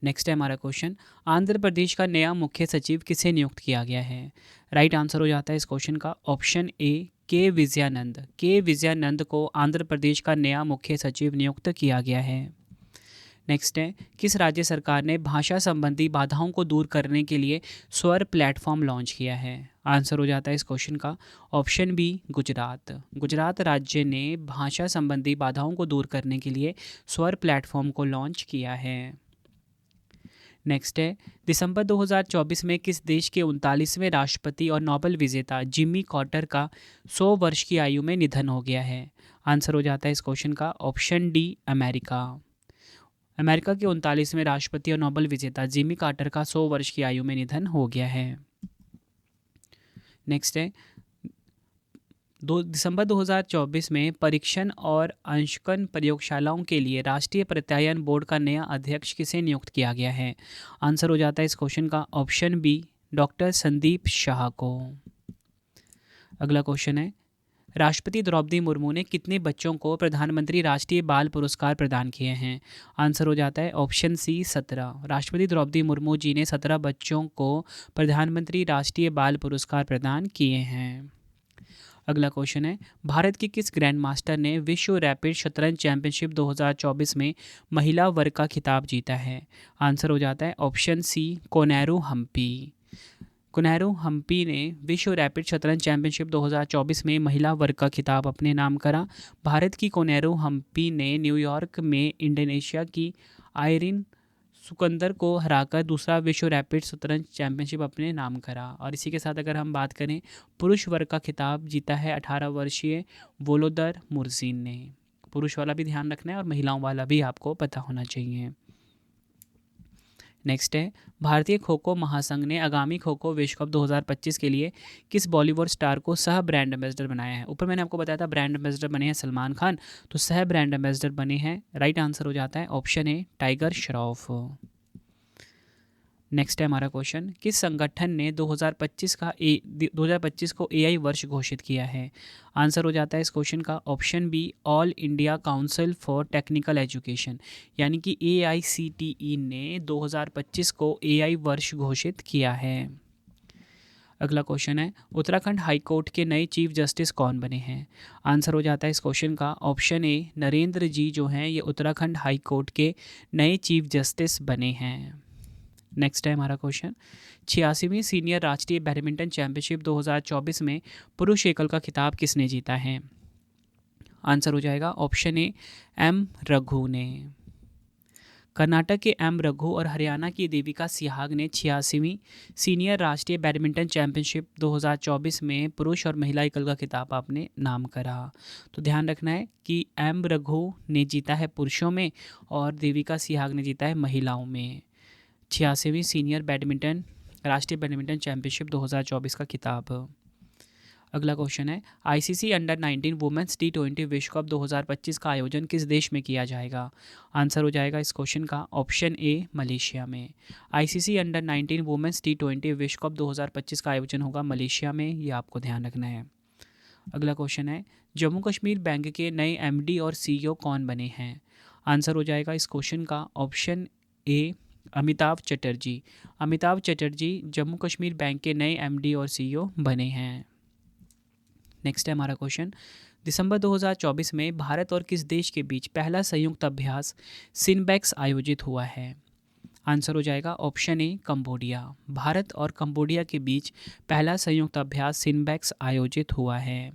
नेक्स्ट है हमारा क्वेश्चन, आंध्र प्रदेश का नया मुख्य सचिव किसे नियुक्त किया गया है? राइट आंसर हो जाता है इस क्वेश्चन का ऑप्शन ए के विजयानंद। के विजयानंद को आंध्र प्रदेश का नया मुख्य सचिव नियुक्त किया गया है। नेक्स्ट है, किस राज्य सरकार ने भाषा संबंधी बाधाओं को दूर करने के लिए स्वर प्लेटफॉर्म लॉन्च किया है? आंसर हो जाता है इस क्वेश्चन का ऑप्शन बी गुजरात। गुजरात राज्य ने भाषा संबंधी बाधाओं को दूर करने के लिए स्वर प्लेटफॉर्म को लॉन्च किया है। नेक्स्ट है, दिसंबर 2024 में किस देश के 39वें राष्ट्रपति और नोबेल विजेता जिमी कार्टर का 100 वर्ष की आयु में निधन हो गया है? आंसर हो जाता है इस क्वेश्चन का ऑप्शन डी अमेरिका। अमेरिका के 39वें राष्ट्रपति और नोबेल विजेता जिमी कार्टर का 100 वर्ष की आयु में निधन हो गया है। नेक्स्ट है, दिसंबर 2024 में परीक्षण और अंशकन प्रयोगशालाओं के लिए राष्ट्रीय प्रत्यायन बोर्ड का नया अध्यक्ष किसे नियुक्त किया गया है? आंसर हो जाता है इस क्वेश्चन का option B doctor Sandeep Shah को। अगला क्वेश्चन है, राष्ट्रपति द्रौपदी मुर्मू ने कितने बच्चों को प्रधानमंत्री राष्ट्रीय बाल पुरस्कार प्रदान किए हैं? आंसर हो जाता है ऑप्शन सी 17। राष्ट्रपति द्रौपदी मुर्मू जी ने 17 बच्चों को प्रधानमंत्री राष्ट्रीय बाल पुरस्कार प्रदान किए हैं। अगला क्वेश्चन है, भारत की किस ग्रैंड मास्टर ने विश्व रैपिड शतरंज चैंपियनशिप 2024 में महिला वर्ग का खिताब जीता है? आंसर हो जाता है ऑप्शन सी कोनेरू हम्पी। कोनेरू हम्पी ने विश्व रैपिड शतरंज चैंपियनशिप 2024 में महिला वर्ग का खिताब अपने नाम करा। भारत की कोनेरू हम्पी ने न्यूयॉर्क में इंडोनेशिया की आयरिन सुकंदर को हराकर दूसरा विश्व रैपिड शतरंज चैंपियनशिप अपने नाम करा। और इसी के साथ अगर हम बात करें, पुरुष वर्ग का खिताब जीता है 18 वर्षीय वोलोदर मुर्जीन ने। पुरुष वाला भी ध्यान रखना है और महिलाओं वाला भी आपको पता होना चाहिए। नेक्स्ट है, भारतीय खो खो महासंघ ने आगामी खो खो विश्व कप 2025 के लिए किस बॉलीवुड स्टार को सह ब्रांड एम्बेसडर बनाया है? ऊपर मैंने आपको बताया था ब्रांड एम्बेसडर बने हैं सलमान खान, तो सह ब्रांड एम्बेसडर बने हैं, राइट आंसर हो जाता है ऑप्शन ए टाइगर श्रॉफ। नेक्स्ट है हमारा क्वेश्चन, किस संगठन ने 2025 को AI वर्ष घोषित किया है? आंसर हो जाता है इस क्वेश्चन का option be all India council for technical education, यानी कि AICTE ने 2025 को AI वर्ष घोषित किया है। अगला क्वेश्चन है, उत्तराखंड हाई कोर्ट के नए चीफ जस्टिस कौन बने हैं? आंसर हो जाता है इस क्वेश्चन का ऑप्शन ए नरेंद्र जी जो हैं ये उत्तराखंड हाई कोर्ट के नए चीफ जस्टिस बने हैं। नेक्स्ट है हमारा क्वेश्चन, 86वीं सीनियर राष्ट्रीय बैडमिंटन चैंपियनशिप 2024 में पुरुष एकल का खिताब किसने जीता है? आंसर हो जाएगा ऑप्शन ए M रघु ने। कर्नाटक के एम रघु और हरियाणा की देविका सिहाग ने 86वीं सीनियर राष्ट्रीय बैडमिंटन चैंपियनशिप 2024 में पुरुष और महिला एकल का खिताब आपने नाम करा। तो ध्यान रखना है कि एम रघु ने जीता है पुरुषों में और देविका सिहाग ने जीता है महिलाओं में 86वीं सीनियर राष्ट्रीय बैडमिंटन चैंपियनशिप 2024 का खिताब। अगला क्वेश्चन है आईसीसी अंडर 19 वुमेन्स T20 विश्व कप 2025 का आयोजन किस देश में किया जाएगा? आंसर हो जाएगा इस क्वेश्चन का ऑप्शन ए मलेशिया में। आईसीसी अंडर 19 वुमेन्स T20 विश्व कप 2025 का आयोजन होगा मलेशिया में, ये आपको ध्यान रखना है। अगला क्वेश्चन है जम्मू कश्मीर बैंक के नए एमडी और सीईओ कौन बने हैं? आंसर हो जाएगा इस क्वेश्चन का ऑप्शन ए अमिताभ चटर्जी। अमिताभ चटर्जी जम्मू कश्मीर बैंक के नए एमडी और सीईओ बने हैं। नेक्स्ट है हमारा क्वेश्चन दिसंबर 2024 में भारत और किस देश के बीच पहला संयुक्त अभ्यास सिनबैक्स आयोजित हुआ है? आंसर हो जाएगा ऑप्शन ए कंबोडिया। भारत और कंबोडिया के बीच पहला संयुक्त अभ्यास सिनबैक्स आयोजित हुआ है।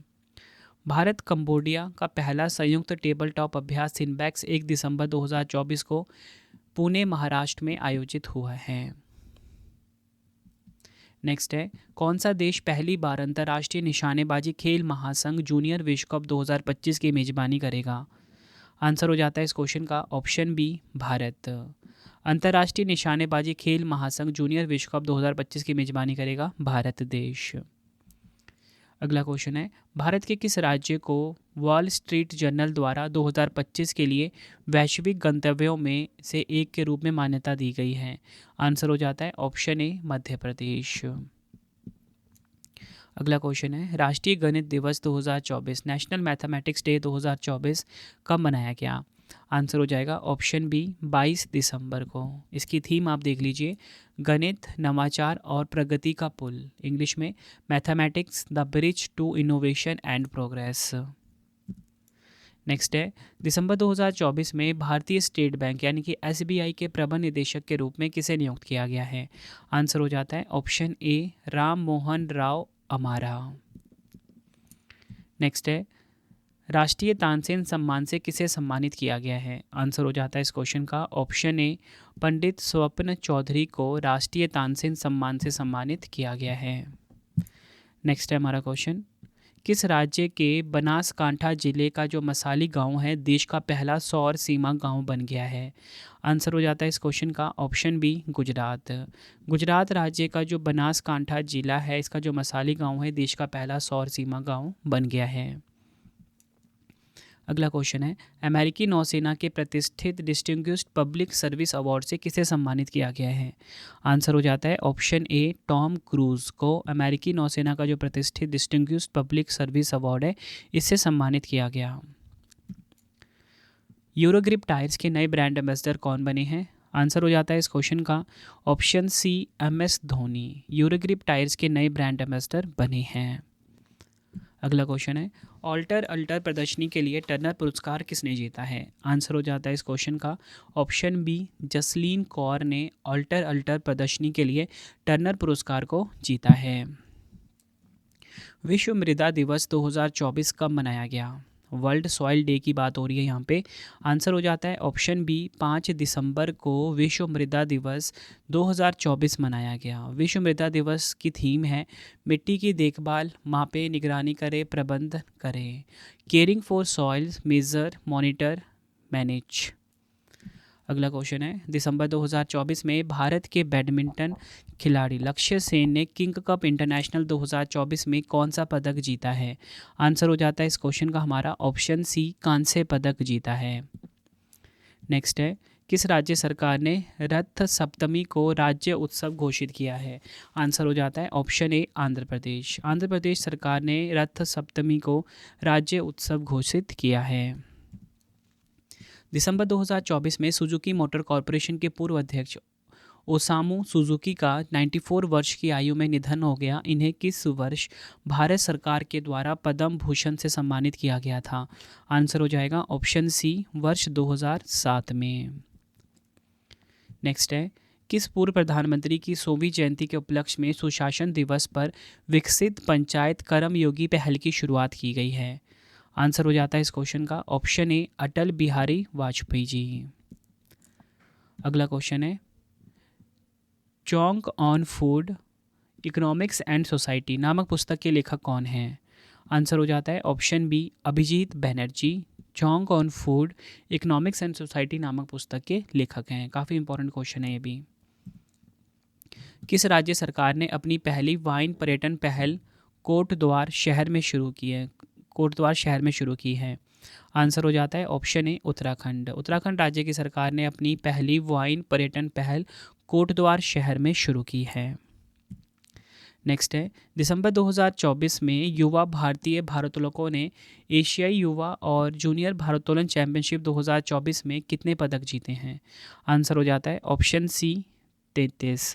भारत कंबोडिया का पहला संयुक्त टेबल टॉप अभ्यास सिनबैक्स 1 दिसंबर 2024 को पुणे महाराष्ट्र में आयोजित हुआ है। नेक्स्ट है कौन सा देश पहली बार अंतर्राष्ट्रीय निशानेबाजी खेल महासंघ जूनियर विश्व कप 2025 की मेजबानी करेगा? आंसर हो जाता है इस क्वेश्चन का ऑप्शन बी भारत। अंतर्राष्ट्रीय निशानेबाजी खेल महासंघ जूनियर विश्व कप 2025 की मेजबानी करेगा भारत देश। अगला क्वेश्चन है भारत के किस राज्य को वॉल स्ट्रीट जर्नल द्वारा 2025 के लिए वैश्विक गंतव्यों में से एक के रूप में मान्यता दी गई है? आंसर हो जाता है ऑप्शन ए मध्य प्रदेश। अगला क्वेश्चन है राष्ट्रीय गणित दिवस 2024 नेशनल मैथमेटिक्स डे 2024 कब मनाया गया? आंसर हो जाएगा ऑप्शन बी 22 दिसंबर को। इसकी थीम आप देख लीजिए गणित नवाचार और प्रगति का पुल, इंग्लिश में mathematics the bridge to innovation and progress. Next है दिसंबर 2024 में भारतीय स्टेट बैंक यानी कि एसबीआई के प्रबंध निदेशक के रूप में किसे नियुक्त किया गया है? आंसर हो जाता है ऑप्शन ए राम मोहन राव अमारा। नेक्स्ट है राष्ट्रीय तानसेन सम्मान से किसे सम्मानित किया गया है? आंसर हो जाता है इस क्वेश्चन का ऑप्शन ए पंडित स्वप्न चौधरी को राष्ट्रीय तानसेन सम्मान से सम्मानित किया गया है। नेक्स्ट है हमारा क्वेश्चन किस राज्य के बनासकांठा जिले का जो मसाली गांव है देश का पहला सौर सीमा गांव बन गया है? आंसर हो जाता है इस क्वेश्चन का ऑप्शन बी गुजरात। गुजरात राज्य का जो बनासकांठा जिला है इसका जो मसाली गांव है देश का पहला सौर सीमा गांव बन गया है। अगला क्वेश्चन है अमेरिकी नौसेना के प्रतिष्ठित डिस्टिंग्विश्ड पब्लिक सर्विस अवार्ड से किसे सम्मानित किया गया है? आंसर हो जाता है ऑप्शन ए टॉम क्रूज को अमेरिकी नौसेना का जो प्रतिष्ठित डिस्टिंग्विश्ड पब्लिक सर्विस अवार्ड है इससे सम्मानित किया गया। यूरोग्रिप टायर्स के नए ब्रांड एम्बेसडर कौन बने हैं? आंसर हो जाता है इस क्वेश्चन का option C MS Dhoni. Eurogrip tyres के नए ब्रांड एम्बेसडर बने हैं। अगला क्वेश्चन है ऑल्टर अल्टर प्रदर्शनी के लिए टर्नर पुरस्कार किसने जीता है? आंसर हो जाता है इस क्वेश्चन का ऑप्शन बी जसलीन कौर ने ऑल्टर अल्टर प्रदर्शनी के लिए टर्नर पुरस्कार को जीता है। विश्व मृदा दिवस 2024 कब मनाया गया? वर्ल्ड सॉइल डे की बात हो रही है यहाँ पे। आंसर हो जाता है ऑप्शन बी 5 दिसंबर को विश्व मृदा दिवस 2024 मनाया गया। विश्व मृदा दिवस की थीम है मिट्टी की देखभाल, मापे, निगरानी करे, प्रबंध करें, caring for soils, measure, monitor, manage. अगला क्वेश्चन है दिसंबर 2024 में भारत के बैडमिंटन खिलाड़ी लक्ष्य सेन ने किंग कप इंटरनेशनल 2024 में कौन सा पदक जीता है? आंसर हो जाता है इस क्वेश्चन का हमारा ऑप्शन सी कांस्य पदक जीता है। नेक्स्ट है किस राज्य सरकार ने रथ सप्तमी को राज्य उत्सव घोषित किया है? आंसर हो जाता है ऑप्शन ए आंध्र प्रदेश। आंध्र प्रदेश सरकार ने रथ सप्तमी को राज्य उत्सव घोषित किया है। दिसंबर 2024 में सुजुकी मोटर कॉरपोरेशन के पूर्व अध्यक्ष ओसामू सुजुकी का 94 वर्ष की आयु में निधन हो गया। इन्हें किस वर्ष भारत सरकार के द्वारा पद्म भूषण से सम्मानित किया गया था? आंसर हो जाएगा ऑप्शन सी वर्ष 2007 में। नेक्स्ट है किस पूर्व प्रधानमंत्री की 100वीं जयंती के उपलक्ष्य में सुशासन दिवस पर विकसित पंचायत कर्मयोगी पहल की शुरुआत की गई है? आंसर हो जाता है इस क्वेश्चन का ऑप्शन ए अटल बिहारी वाजपेयी जी। अगला क्वेश्चन है चौंक on food economics and society नामक पुस्तक के लेखक कौन हैं? आंसर हो जाता है ऑप्शन बी अभिजीत बैनर्जी। चौंक on food economics and society नामक पुस्तक के लेखक हैं। काफ़ी इंपॉर्टेंट क्वेश्चन है ये भी। किस राज्य सरकार ने अपनी पहली वाइन पर्यटन पहल कोटद्वार शहर में शुरू की है? कोटद्वार शहर में शुरू की है। आंसर हो जाता है ऑप्शन ए उत्तराखंड। उत्तराखंड राज्य की सरकार ने अपनी पहली वाइन पर्यटन पहल कोटद्वार शहर में शुरू की है। नेक्स्ट है दिसंबर 2024 में युवा भारतीय भारोत्तोलकों ने एशियाई युवा और जूनियर भारोत्तोलन चैंपियनशिप 2024 में कितने पदक जीते हैं? आंसर हो जाता है ऑप्शन सी 33।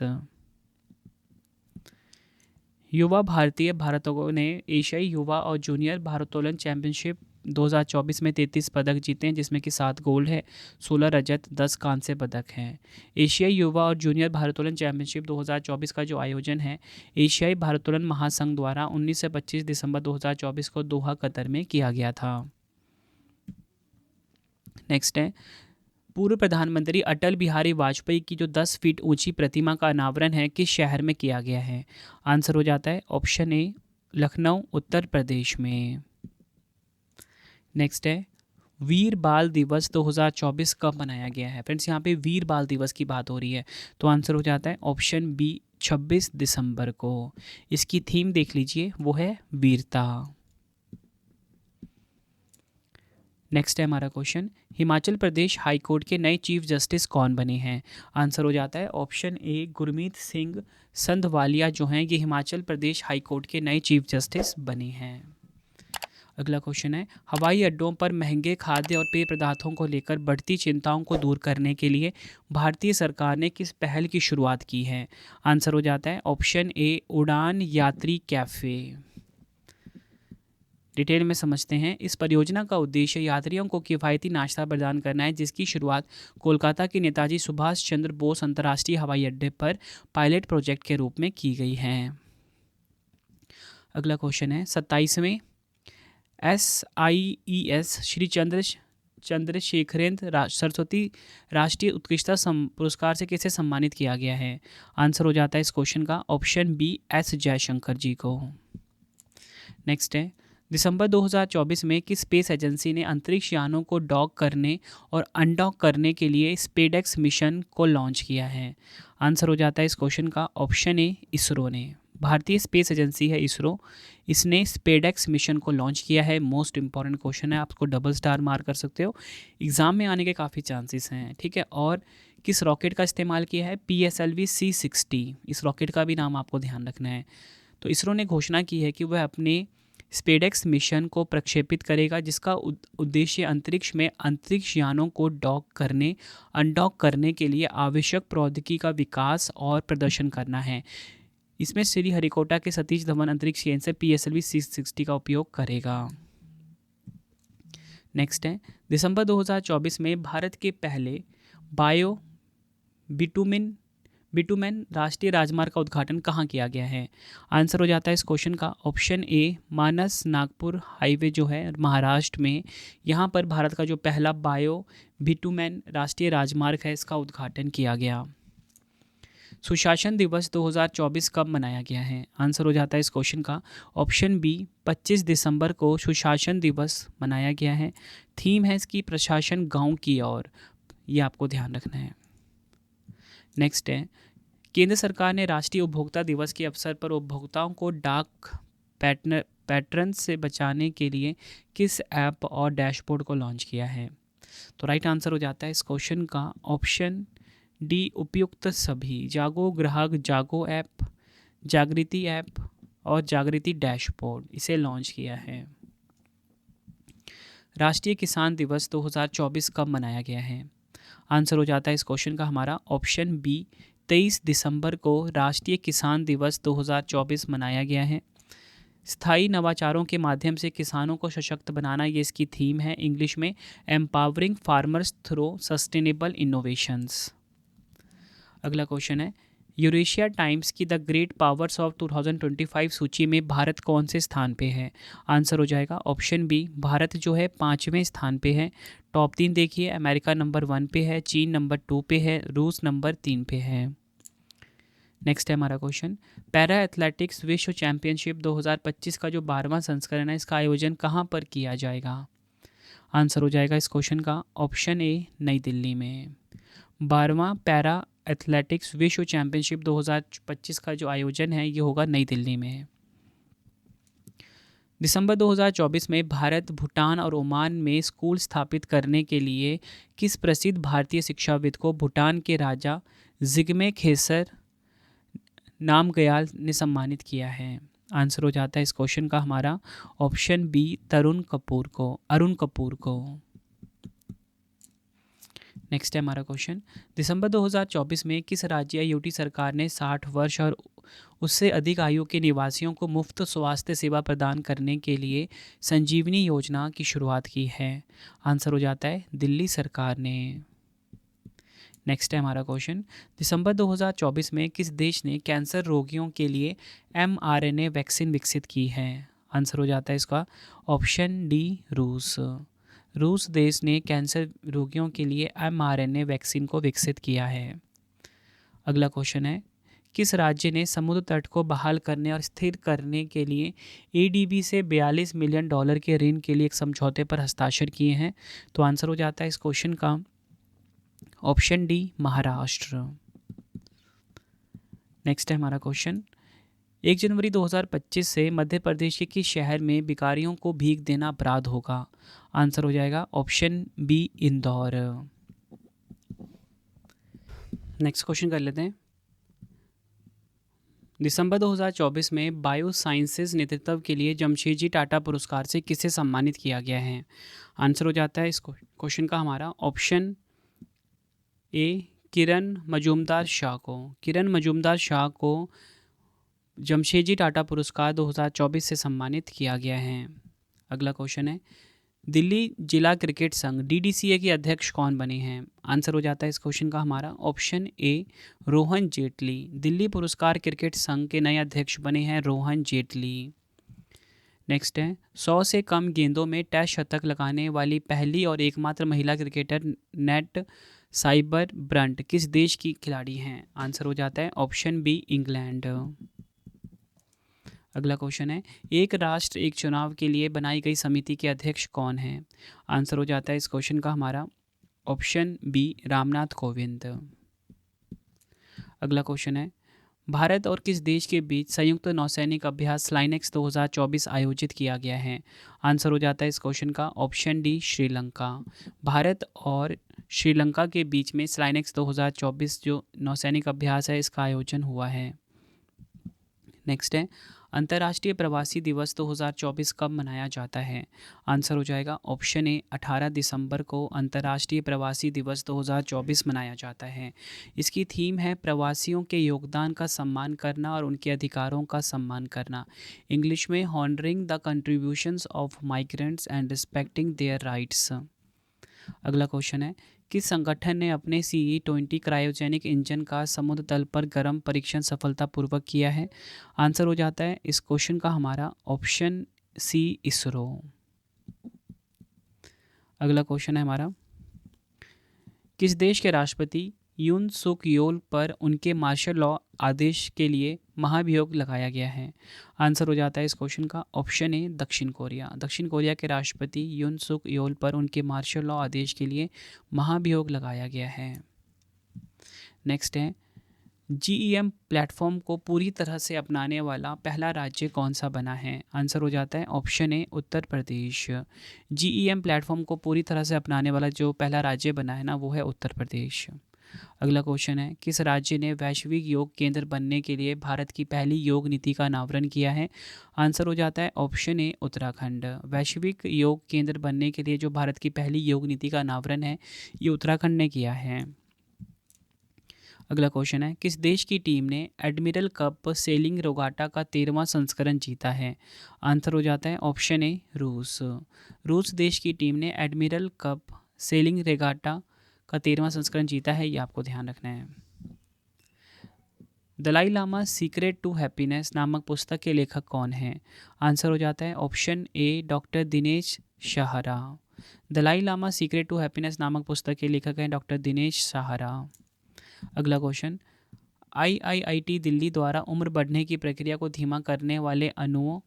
युवा भारतीय भारोत्तोलकों ने एशियाई युवा और जूनियर भारोत्तोलन चैंपियनशिप 2024 में 33 पदक जीते हैं, जिसमें कि 7 गोल्ड है, 16 रजत, 10 कांस्य पदक हैं। एशियाई युवा और जूनियर भारोत्तोलन चैंपियनशिप 2024 का जो आयोजन है एशियाई भारोत्तोलन महासंघ द्वारा 19 से 25 दिसंबर 2024 को दोहा कतर में किया गया था। नेक्स्ट है पूर्व प्रधानमंत्री अटल बिहारी वाजपेयी की जो 10 फीट ऊंची प्रतिमा का अनावरण है किस शहर में किया गया है? आंसर हो जाता है ऑप्शन ए लखनऊ उत्तर प्रदेश में। नेक्स्ट है वीर बाल दिवस 2024 कब मनाया गया है? फ्रेंड्स यहाँ पे वीर बाल दिवस की बात हो रही है, तो आंसर हो जाता है ऑप्शन बी 26 दिसंबर को। इसकी थीम देख लीजिए, वो है वीरता। नेक्स्ट है हमारा question Himachal Pradesh high court के नए चीफ जस्टिस कौन बने हैं? आंसर हो जाता है ऑप्शन ए गुरमीत सिंह संधवालिया जो हैं ये हिमाचल प्रदेश हाई कोर्ट के नए चीफ जस्टिस बने हैं। अगला क्वेश्चन है हवाई अड्डों पर महंगे खाद्य और पेय पदार्थों को लेकर बढ़ती चिंताओं को दूर करने के लिए भारतीय सरकार ने किस पहल की शुरुआत की है? आंसर हो जाता है ऑप्शन ए उड़ान यात्री कैफ़े। डिटेल में समझते हैं। इस परियोजना का उद्देश्य यात्रियों को किफ़ायती नाश्ता प्रदान करना है, जिसकी शुरुआत कोलकाता के नेताजी सुभाष चंद्र बोस अंतर्राष्ट्रीय हवाई अड्डे पर पायलट प्रोजेक्ट के रूप में की गई है। अगला क्वेश्चन है 27वें SIES श्री चंद्रशेखरेंद्र सरस्वती राष्ट्रीय उत्कृष्टता पुरस्कार से किसे सम्मानित किया गया है? आंसर हो जाता है इस क्वेश्चन का ऑप्शन बी S जयशंकर जी को। नेक्स्ट है दिसंबर 2024 में किस स्पेस एजेंसी ने अंतरिक्ष यानों को डॉक करने और अनडॉक करने के लिए स्पेडेक्स मिशन को लॉन्च किया है? आंसर हो जाता है इस क्वेश्चन का ऑप्शन ए इसरो ने। भारतीय स्पेस एजेंसी है इसरो, इसने स्पेडेक्स मिशन को लॉन्च किया है। मोस्ट इंपॉर्टेंट क्वेश्चन है, आपको डबल स्टार मार्क कर सकते हो, एग्जाम में आने के काफ़ी चांसेस हैं। ठीक है, और किस रॉकेट का इस्तेमाल किया है? PSLV C60। इस रॉकेट का भी नाम आपको ध्यान रखना है। तो इसरो ने घोषणा की है कि वह अपने स्पेडेक्स मिशन को प्रक्षेपित करेगा, जिसका उद्देश्य अंतरिक्ष में अंतरिक्ष यानों को डॉक करने अनडॉक करने के लिए आवश्यक प्रौद्योगिकी का विकास और प्रदर्शन करना है। इसमें श्रीहरिकोटा के सतीश धवन अंतरिक्ष केंद्र से PSLV C60 का उपयोग करेगा। नेक्स्ट है दिसंबर 2024 में भारत के पहले बायो बिटुमेन राष्ट्रीय राजमार्ग का उद्घाटन कहाँ किया गया है? आंसर हो जाता है इस क्वेश्चन का ऑप्शन ए मानस नागपुर हाईवे जो है महाराष्ट्र में, यहाँ पर भारत का जो पहला बायो बिटुमेन राष्ट्रीय राजमार्ग है इसका उद्घाटन किया गया। सुशासन दिवस 2024 कब मनाया गया है? आंसर हो जाता है इस क्वेश्चन का ऑप्शन बी 25 दिसंबर को सुशासन दिवस मनाया गया है। थीम है इसकी प्रशासन गांव की ओर, ये आपको ध्यान रखना है। नेक्स्ट है केंद्र सरकार ने राष्ट्रीय उपभोक्ता दिवस के अवसर पर उपभोक्ताओं को डाक पैटर्न से बचाने के लिए किस ऐप और डैशबोर्ड को लॉन्च किया है? तो राइट आंसर हो जाता है इस क्वेश्चन का ऑप्शन डी उपयुक्त सभी। जागो ग्राहक जागो ऐप, जागृति ऐप और जागृति डैशबोर्ड इसे लॉन्च किया है। राष्ट्रीय किसान दिवस 2024 कब मनाया गया है? आंसर हो जाता है इस क्वेश्चन का हमारा ऑप्शन बी 23 दिसंबर को राष्ट्रीय किसान दिवस 2024 मनाया गया है। स्थायी नवाचारों के माध्यम से किसानों को सशक्त बनाना, ये इसकी थीम है इंग्लिश में empowering farmers through sustainable innovations. अगला क्वेश्चन है यूरेशिया टाइम्स की द ग्रेट पावर्स ऑफ 2025 सूची में भारत कौन से स्थान पे है? आंसर हो जाएगा ऑप्शन बी, भारत जो है 5वें स्थान पे है। टॉप 3 देखिए, अमेरिका नंबर 1 पे है, चीन नंबर 2 पे है, रूस नंबर 3 पे है। नेक्स्ट है हमारा क्वेश्चन, पैरा एथलेटिक्स विश्व चैंपियनशिप 2025 का जो 12वां संस्करण है, इसका आयोजन कहाँ पर किया जाएगा? आंसर हो जाएगा इस क्वेश्चन का ऑप्शन ए, नई दिल्ली में। 12वां पैरा एथलेटिक्स विश्व चैंपियनशिप 2025 का जो आयोजन है ये होगा नई दिल्ली में। दिसंबर 2024 में भारत, भूटान और ओमान में स्कूल स्थापित करने के लिए किस प्रसिद्ध भारतीय शिक्षाविद को भूटान के राजा जिग्मे खेसर नामग्याल ने सम्मानित किया है? आंसर हो जाता है इस क्वेश्चन का हमारा ऑप्शन बी, अरुण कपूर को। नेक्स्ट है हमारा क्वेश्चन, दिसंबर 2024 में किस राज्य या यूटी सरकार ने 60 वर्ष और उससे अधिक आयु के निवासियों को मुफ्त स्वास्थ्य सेवा प्रदान करने के लिए संजीवनी योजना की शुरुआत की है? आंसर हो जाता है दिल्ली सरकार ने। नेक्स्ट है हमारा क्वेश्चन, दिसंबर 2024 में किस देश ने कैंसर रोगियों के लिए mRNA वैक्सीन विकसित की है? आंसर हो जाता है इसका ऑप्शन डी, रूस देश ने कैंसर रोगियों के लिए mRNA वैक्सीन को विकसित किया है। अगला क्वेश्चन है, किस राज्य ने समुद्र तट को बहाल करने और स्थिर करने के लिए ADB से $42 मिलियन के ऋण के लिए एक समझौते पर हस्ताक्षर किए हैं? तो आंसर हो जाता है इस क्वेश्चन का ऑप्शन डी, महाराष्ट्र। नेक्स्ट है हमारा क्वेश्चन, 1 जनवरी 2025 से मध्य प्रदेश के किस शहर में भिखारियों को भीख देना अपराध होगा? आंसर हो जाएगा option B, Indore. Next question कर लेते हैं, दिसंबर 2024 में बायो साइंसेज नेतृत्व के लिए जमशेदजी टाटा पुरस्कार से किसे सम्मानित किया गया है? आंसर हो जाता है इस क्वेश्चन का हमारा ऑप्शन ए, किरण मजूमदार शाह को जमशेदजी टाटा पुरस्कार 2024 से सम्मानित किया गया है। अगला क्वेश्चन है, दिल्ली जिला क्रिकेट संघ DDCA के अध्यक्ष कौन बने हैं? आंसर हो जाता है इस क्वेश्चन का हमारा ऑप्शन ए, रोहन जेटली। दिल्ली पुरस्कार क्रिकेट संघ के नए अध्यक्ष बने हैं रोहन जेटली। नेक्स्ट है, 100 से कम गेंदों में टेस्ट शतक लगाने वाली पहली और एकमात्र महिला क्रिकेटर नेट साइबर ब्रंट किस देश की खिलाड़ी हैं? आंसर हो जाता है ऑप्शन बी, इंग्लैंड। अगला क्वेश्चन है, एक राष्ट्र एक चुनाव के लिए बनाई गई समिति के अध्यक्ष कौन हैं? आंसर हो जाता है इस क्वेश्चन का हमारा ऑप्शन बी, रामनाथ कोविंद। अगला क्वेश्चन है, भारत और किस देश के बीच संयुक्त नौसैनिक अभ्यास स्लाइनेक्स 2024 आयोजित किया गया है? आंसर हो जाता है इस क्वेश्चन का ऑप्शन डी, श्रीलंका। भारत और श्रीलंका के बीच में स्लाइनेक्स 2024 जो नौसैनिक अभ्यास है इसका आयोजन हुआ है। नेक्स्ट है, अंतर्राष्ट्रीय प्रवासी दिवस 2024 कब मनाया जाता है? आंसर हो जाएगा ऑप्शन ए, 18 दिसंबर को अंतर्राष्ट्रीय प्रवासी दिवस 2024 मनाया जाता है। इसकी थीम है प्रवासियों के योगदान का सम्मान करना और उनके अधिकारों का सम्मान करना। इंग्लिश में honouring the contributions of migrants and respecting their rights. अगला क्वेश्चन है, किस संगठन ने अपने CE-20 क्रायोजेनिक इंजन का समुद्र तल पर गर्म परीक्षण सफलतापूर्वक किया है? आंसर हो जाता है इस क्वेश्चन का हमारा ऑप्शन सी, इसरो। अगला क्वेश्चन है हमारा, किस देश के राष्ट्रपति यून सुक योल पर उनके मार्शल लॉ आदेश के लिए महाभियोग लगाया गया है? आंसर हो जाता है इस क्वेश्चन का ऑप्शन ए, दक्षिण कोरिया के राष्ट्रपति यून सुक योल पर उनके मार्शल लॉ आदेश के लिए महाभियोग लगाया गया है। नेक्स्ट है, GEM प्लेटफॉर्म को पूरी तरह से अपनाने वाला पहला राज्य कौन सा बना है? आंसर हो जाता है ऑप्शन ए, उत्तर प्रदेश। GEM प्लेटफॉर्म को पूरी तरह से अपनाने वाला जो पहला राज्य बना है ना, वो है उत्तर प्रदेश। अगला क्वेश्चन है, किस राज्य ने वैश्विक योग केंद्र बनने के लिए भारत की पहली योग नीति का अनावरण किया है? आंसर हो जाता है ऑप्शन ए, उत्तराखंड। वैश्विक योग केंद्र बनने के लिए जो भारत की पहली योग नीति का अनावरण है ये उत्तराखंड ने किया है। अगला क्वेश्चन है, किस देश की टीम ने एडमिरल कप सेलिंग रेगाटा का 13वां संस्करण जीता है? आंसर हो जाता है ऑप्शन ए, रूस देश की टीम ने एडमिरल कप सेलिंग रेगाटा का 13वां संस्करण जीता है, ये आपको ध्यान रखना है। Dalai Lama secret to happiness नामक पुस्तक के लेखक कौन हैं? आंसर हो जाता है option A doctor Dinesh Sahara. Dalai Lama secret to happiness नामक पुस्तक के लेखक हैं डॉक्टर दिनेश सहारा। अगला क्वेश्चन, IIIT दिल्ली द्वारा उम्र बढ़ने की प्रक्रिया को धीमा करने वाले अणुओं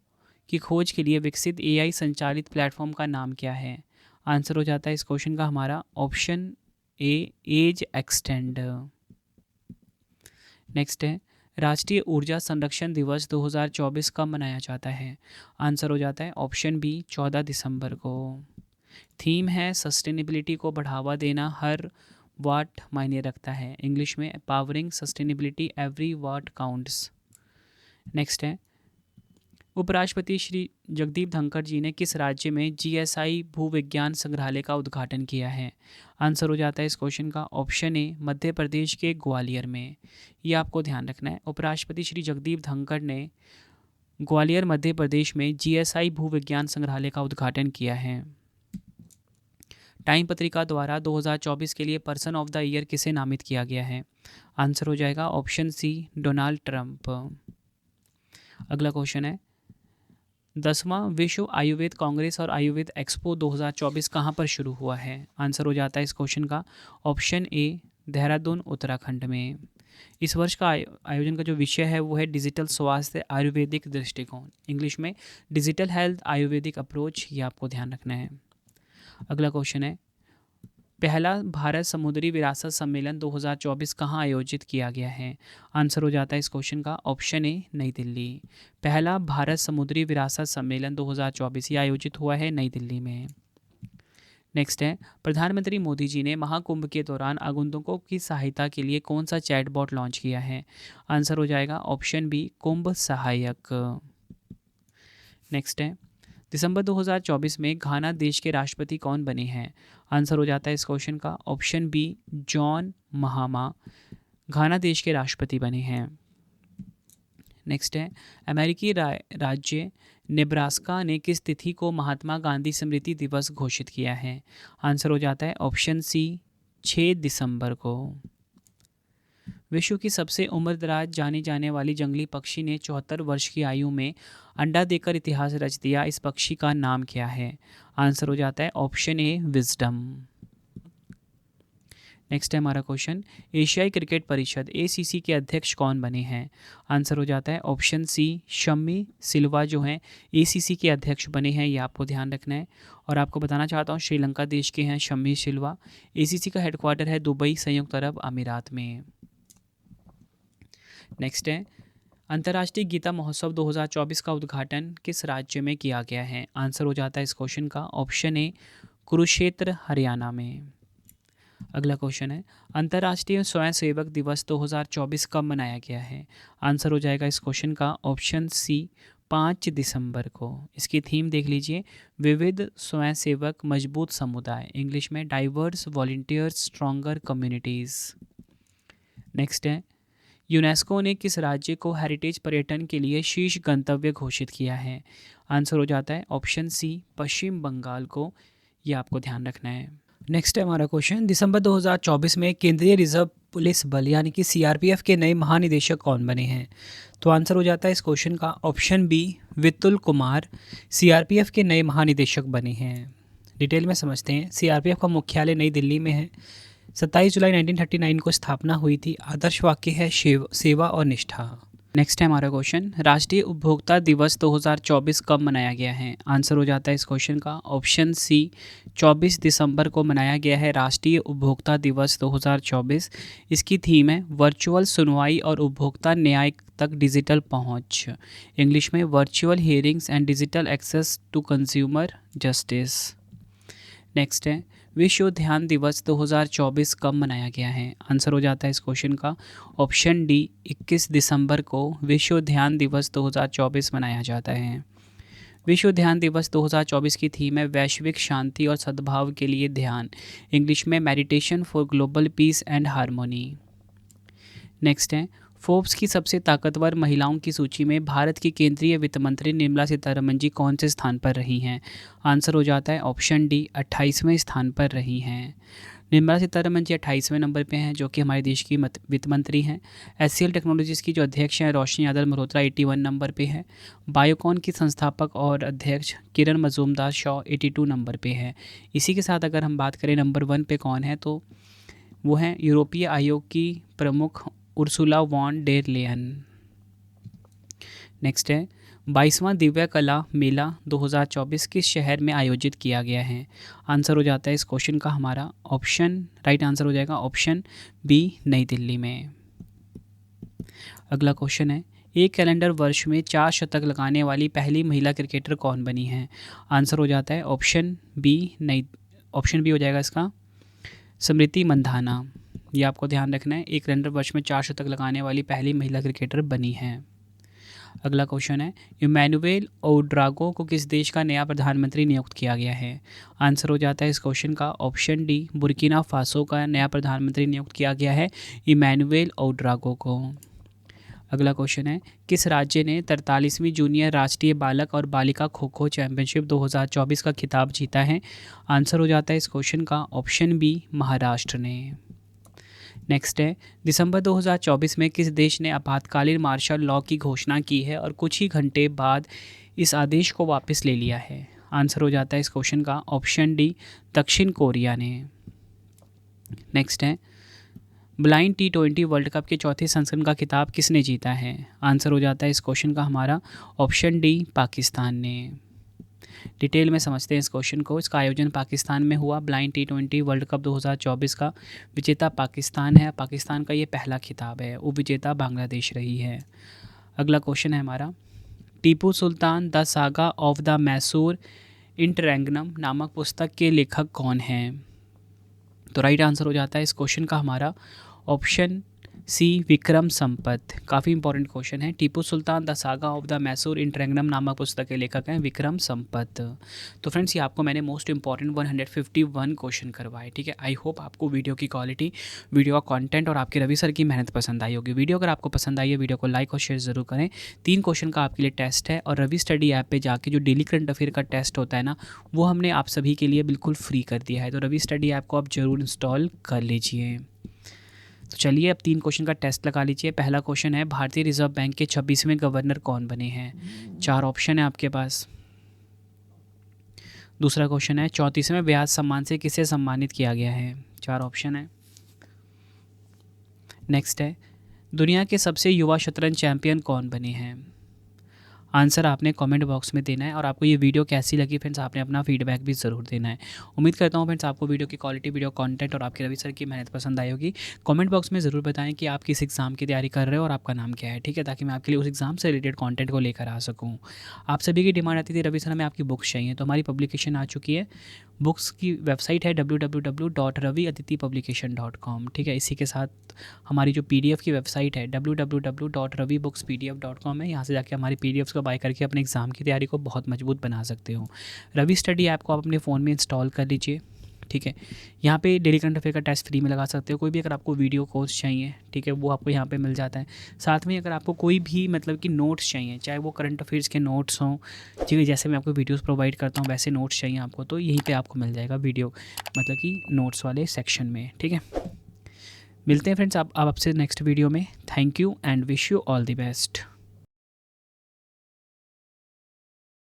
की खोज के लिए विकसित AI संचालित प्लेटफॉर्म का नाम क्या है? आंसर हो जाता है इस क्वेश्चन का हमारा option A age extend. Next है, राष्ट्रीय ऊर्जा संरक्षण दिवस 2024 कब मनाया जाता है? आंसर हो जाता है ऑप्शन बी 14 दिसंबर को। थीम है सस्टेनेबिलिटी को बढ़ावा देना हर वाट मायने रखता है, इंग्लिश में पावरिंग सस्टेनेबिलिटी एवरी वाट काउंट्स। नेक्स्ट है, उपराष्ट्रपति श्री जगदीप धनखड़ जी ने किस राज्य में GSI भूविज्ञान संग्रहालय का उद्घाटन किया है? आंसर हो जाता है इस क्वेश्चन का ऑप्शन ए मध्य प्रदेश के ग्वालियर में। ये आपको ध्यान रखना है, उपराष्ट्रपति श्री जगदीप धनखड़ ने ग्वालियर मध्य प्रदेश में GSI भूविज्ञान संग्रहालय का उद्घाटन किया है। टाइम पत्रिका द्वारा 2024 के लिए पर्सन ऑफ द ईयर किसे नामित किया गया है? आंसर हो जाएगा ऑप्शन सी डोनाल्ड ट्रंप। अगला क्वेश्चन है, 10वां विश्व आयुर्वेद कांग्रेस और आयुर्वेद एक्सपो 2024 कहाँ पर शुरू हुआ है? आंसर हो जाता है इस क्वेश्चन का ऑप्शन ए देहरादून उत्तराखंड में। इस वर्ष का आयोजन का जो विषय है वो है डिजिटल स्वास्थ्य आयुर्वेदिक दृष्टिकोण, इंग्लिश में डिजिटल हेल्थ आयुर्वेदिक अप्रोच। ये आपको ध्यान रखना है। अगला क्वेश्चन है, पहला भारत समुद्री विरासत सम्मेलन 2024 कहाँ आयोजित किया गया है? आंसर हो जाता है इस क्वेश्चन का ऑप्शन ए नई दिल्ली। पहला भारत समुद्री विरासत सम्मेलन 2024 ये आयोजित हुआ है नई दिल्ली में। नेक्स्ट है, प्रधानमंत्री मोदी जी ने महाकुंभ के दौरान आगंतुकों की सहायता के लिए कौन सा चैटबॉट लॉन्च किया है? आंसर हो जाएगा ऑप्शन बी कुंभ सहायक। नेक्स्ट है, दिसंबर 2024 में घाना देश के राष्ट्रपति कौन बने हैं? आंसर हो जाता है इस क्वेश्चन का ऑप्शन बी जॉन महामा घाना देश के राष्ट्रपति बने हैं। नेक्स्ट है, अमेरिकी राज्य नेब्रास्का ने किस तिथि को महात्मा गांधी स्मृति दिवस घोषित किया है? आंसर हो जाता है ऑप्शन सी 6 दिसंबर को। विश्व की सबसे उम्रदराज जाने जाने वाली जंगली पक्षी ने 74 वर्ष की आयु में अंडा देकर इतिहास रच दिया, इस पक्षी का नाम क्या है? आंसर हो जाता है ऑप्शन ए विजडम। नेक्स्ट है हमारा क्वेश्चन, एशियाई क्रिकेट परिषद ACC के अध्यक्ष कौन बने हैं? आंसर हो जाता है ऑप्शन सी शम्मी सिल्वा जो हैं ACC के अध्यक्ष बने हैं। ये आपको ध्यान रखना है। और आपको बताना चाहता हूँ श्रीलंका देश के हैं शम्मी सिल्वा। ACC का हेडक्वार्टर है दुबई संयुक्त अरब अमीरात में। नेक्स्ट है, अंतर्राष्ट्रीय गीता महोत्सव 2024 का उद्घाटन किस राज्य में किया गया है? आंसर हो जाता है इस क्वेश्चन का ऑप्शन ए कुरुक्षेत्र हरियाणा में। अगला क्वेश्चन है, अंतर्राष्ट्रीय स्वयंसेवक दिवस 2024 कब मनाया गया है? आंसर हो जाएगा इस क्वेश्चन का ऑप्शन सी 5 दिसंबर को। इसकी थीम देख लीजिए, विविध स्वयंसेवक मजबूत समुदाय, इंग्लिश में diverse volunteers stronger communities. Next है, यूनेस्को ने किस राज्य को हेरिटेज पर्यटन के लिए शीर्ष गंतव्य घोषित किया है? आंसर हो जाता है ऑप्शन सी पश्चिम बंगाल को। ये आपको ध्यान रखना है। नेक्स्ट है हमारा क्वेश्चन, दिसंबर 2024 में केंद्रीय रिजर्व पुलिस बल यानी कि CRPF के नए महानिदेशक कौन बने हैं? तो आंसर हो जाता है इस क्वेश्चन का option B Vitul Kumar CRPF के नए महानिदेशक बने हैं। डिटेल में समझते हैं। CRPF का मुख्यालय नई दिल्ली में है। 27 जुलाई 1939 को स्थापना हुई थी। आदर्श वाक्य है सेवा और निष्ठा। नेक्स्ट है हमारा क्वेश्चन, राष्ट्रीय उपभोक्ता दिवस 2024 कब मनाया गया है? आंसर हो जाता है इस क्वेश्चन का ऑप्शन सी 24 दिसंबर को मनाया गया है राष्ट्रीय उपभोक्ता दिवस 2024। इसकी थीम है वर्चुअल सुनवाई और उपभोक्ता न्याय तक डिजिटल पहुंच, इंग्लिश में virtual hearings and digital access to consumer justice. Next है, विश्व ध्यान दिवस 2024 कब मनाया गया है? आंसर हो जाता है इस क्वेश्चन का ऑप्शन डी 21 दिसंबर को विश्व ध्यान दिवस 2024 मनाया जाता है। विश्व ध्यान दिवस 2024 की थीम है वैश्विक शांति और सद्भाव के लिए ध्यान, इंग्लिश में meditation for global piece and harmony. Next है, फोर्ब्स की सबसे ताकतवर महिलाओं की सूची में भारत की केंद्रीय वित्त मंत्री निर्मला सीतारमण जी कौन से स्थान पर रही हैं? आंसर हो जाता है ऑप्शन डी, 28वें स्थान पर रही हैं। निर्मला सीतारमण जी 28वें नंबर पे हैं, जो कि हमारे देश की वित्त मंत्री हैं। एचसीएल टेक्नोलॉजीज़ की जो अध्यक्ष हैं रोशनी यादव मल्होत्रा 81 नंबर पे है। बायोकॉन की संस्थापक और अध्यक्ष किरण मजूमदार शॉ 82 नंबर पे है। इसी के साथ अगर हम बात करें नंबर 1 पे कौन है, तो वो हैं यूरोपीय आयोग की प्रमुख Ursula von der Leyen. Next है 22वां दिव्य कला मेला 2024 किस शहर में आयोजित किया गया है? आंसर हो जाता है इस क्वेश्चन का हमारा ऑप्शन, राइट आंसर हो जाएगा ऑप्शन बी, नई दिल्ली में। अगला क्वेश्चन है एक कैलेंडर वर्ष में 4 शतक लगाने वाली पहली महिला क्रिकेटर कौन बनी है? आंसर हो जाता है ऑप्शन बी, ऑप्शन बी हो जाएगा इसका स्मृति मंधाना। ये आपको ध्यान रखना है, एक कैलेंडर वर्ष में 4 शतक लगाने वाली पहली महिला क्रिकेटर बनी है। अगला क्वेश्चन है इमैनुएल ओड्रागो को किस देश का नया प्रधानमंत्री नियुक्त किया गया है? आंसर हो जाता है इस क्वेश्चन का ऑप्शन डी, बुर्किना फासो का नया प्रधानमंत्री नियुक्त किया गया है इमैनुएल ओड्रागो को। अगला क्वेश्चन है किस राज्य ने 43वीं जूनियर राष्ट्रीय बालक और बालिका खो खो चैंपियनशिप 2024 का खिताब जीता है? आंसर हो जाता है इस क्वेश्चन का ऑप्शन बी, महाराष्ट्र ने। नेक्स्ट है दिसंबर 2024 में किस देश ने आपातकालीन मार्शल लॉ की घोषणा की है और कुछ ही घंटे बाद इस आदेश को वापस ले लिया है? आंसर हो जाता है इस क्वेश्चन का ऑप्शन डी, दक्षिण कोरिया ने। नेक्स्ट है ब्लाइंड T20 वर्ल्ड कप के चौथे संस्करण का खिताब किसने जीता है? आंसर हो जाता है इस क्वेश्चन का हमारा ऑप्शन डी, पाकिस्तान ने। डिटेल में समझते हैं इस क्वेश्चन को। इसका आयोजन पाकिस्तान में हुआ। ब्लाइंड T20 वर्ल्ड कप 2024 का विजेता पाकिस्तान है। पाकिस्तान का ये पहला खिताब है। उपविजेता बांग्लादेश रही है। अगला क्वेश्चन है हमारा Tipu Sultan the saga of the Mysore interregnum नामक पुस्तक के लेखक कौन हैं? तो राइट आंसर हो जाता है इस क्वेश्चन का हमारा ऑप्शन सी, विक्रम संपत। काफ़ी इंपॉर्टेंट क्वेश्चन है। Tipu Sultan the saga of the Mysore interregnum नामक पुस्तक के लेखक हैं विक्रम संपत। तो फ्रेंड्स ये आपको मैंने मोस्ट इंपॉर्टेंट 151 क्वेश्चन करवाए, ठीक है। आई होप आपको वीडियो की क्वालिटी, वीडियो का कंटेंट और आपके रवि सर की मेहनत पसंद आई होगी। वीडियो अगर आपको पसंद आई है वीडियो को लाइक और शेयर ज़रूर करें। 3 क्वेश्चन का आपके लिए टेस्ट है और रवि स्टडी ऐप पर जाके जो डेली करंट अफेयर का टेस्ट होता है ना, वो हमने आप सभी के लिए बिल्कुल फ्री कर दिया है। तो रवि स्टडी ऐप को आप ज़रूर इंस्टॉल कर लीजिए। तो चलिए अब 3 क्वेश्चन का टेस्ट लगा लीजिए। पहला क्वेश्चन है भारतीय रिजर्व बैंक के 26वें गवर्नर कौन बने हैं? 4 ऑप्शन है आपके पास। दूसरा क्वेश्चन है 34वें ब्याज सम्मान से किसे सम्मानित किया गया है? 4 ऑप्शन है। नेक्स्ट है दुनिया के सबसे युवा शतरंज चैंपियन कौन बने हैं? आंसर आपने कमेंट बॉक्स में देना है। और आपको ये वीडियो कैसी लगी फ्रेंड्स, आपने अपना फीडबैक भी ज़रूर देना है। उम्मीद करता हूँ फ्रेंड्स आपको वीडियो की क्वालिटी, वीडियो कंटेंट और आपके रवि सर की मेहनत पसंद आई होगी। कमेंट बॉक्स में ज़रूर बताएं कि आप किस एग्ज़ाम की तैयारी कर रहे हो और आपका नाम क्या है, ठीक है, ताकि मैं आपके लिए उस एग्ज़ाम से रिलेटेड कॉन्टेंट को लेकर आ सकूँ। आप सभी की डिमांड आती थी रवि सर हमें आपकी बुक्स चाहिए, तो हमारी पब्लिकेशन आ चुकी है। बुक्स की वेबसाइट है www.raviaditipublication.com, ठीक है। इसी के साथ हमारी जो PDF की वेबसाइट है www.ravibookspdf.com है। यहाँ से जाके हमारी PDFs को बाय करके अपने एग्ज़ाम की तैयारी को बहुत मजबूत बना सकते हो। रवि स्टडी ऐप को आप अपने फ़ोन में इंस्टॉल कर लीजिए, ठीक है। यहाँ पे डेली करंट अफेयर का टेस्ट फ्री में लगा सकते हो। कोई भी अगर आपको वीडियो कोर्स चाहिए, ठीक है, वो आपको यहाँ पे मिल जाता है। साथ में अगर आपको कोई भी मतलब कि नोट्स चाहिए, चाहे वो करंट अफेयर्स के नोट्स हों, ठीक है, जैसे मैं आपको वीडियोस प्रोवाइड करता हूँ वैसे नोट्स चाहिए आपको, तो यहीं पे आपको मिल जाएगा वीडियो मतलब कि नोट्स वाले सेक्शन में, ठीक है। मिलते हैं फ्रेंड्स आप आपसे नेक्स्ट वीडियो में। Thank you and wish you all the best.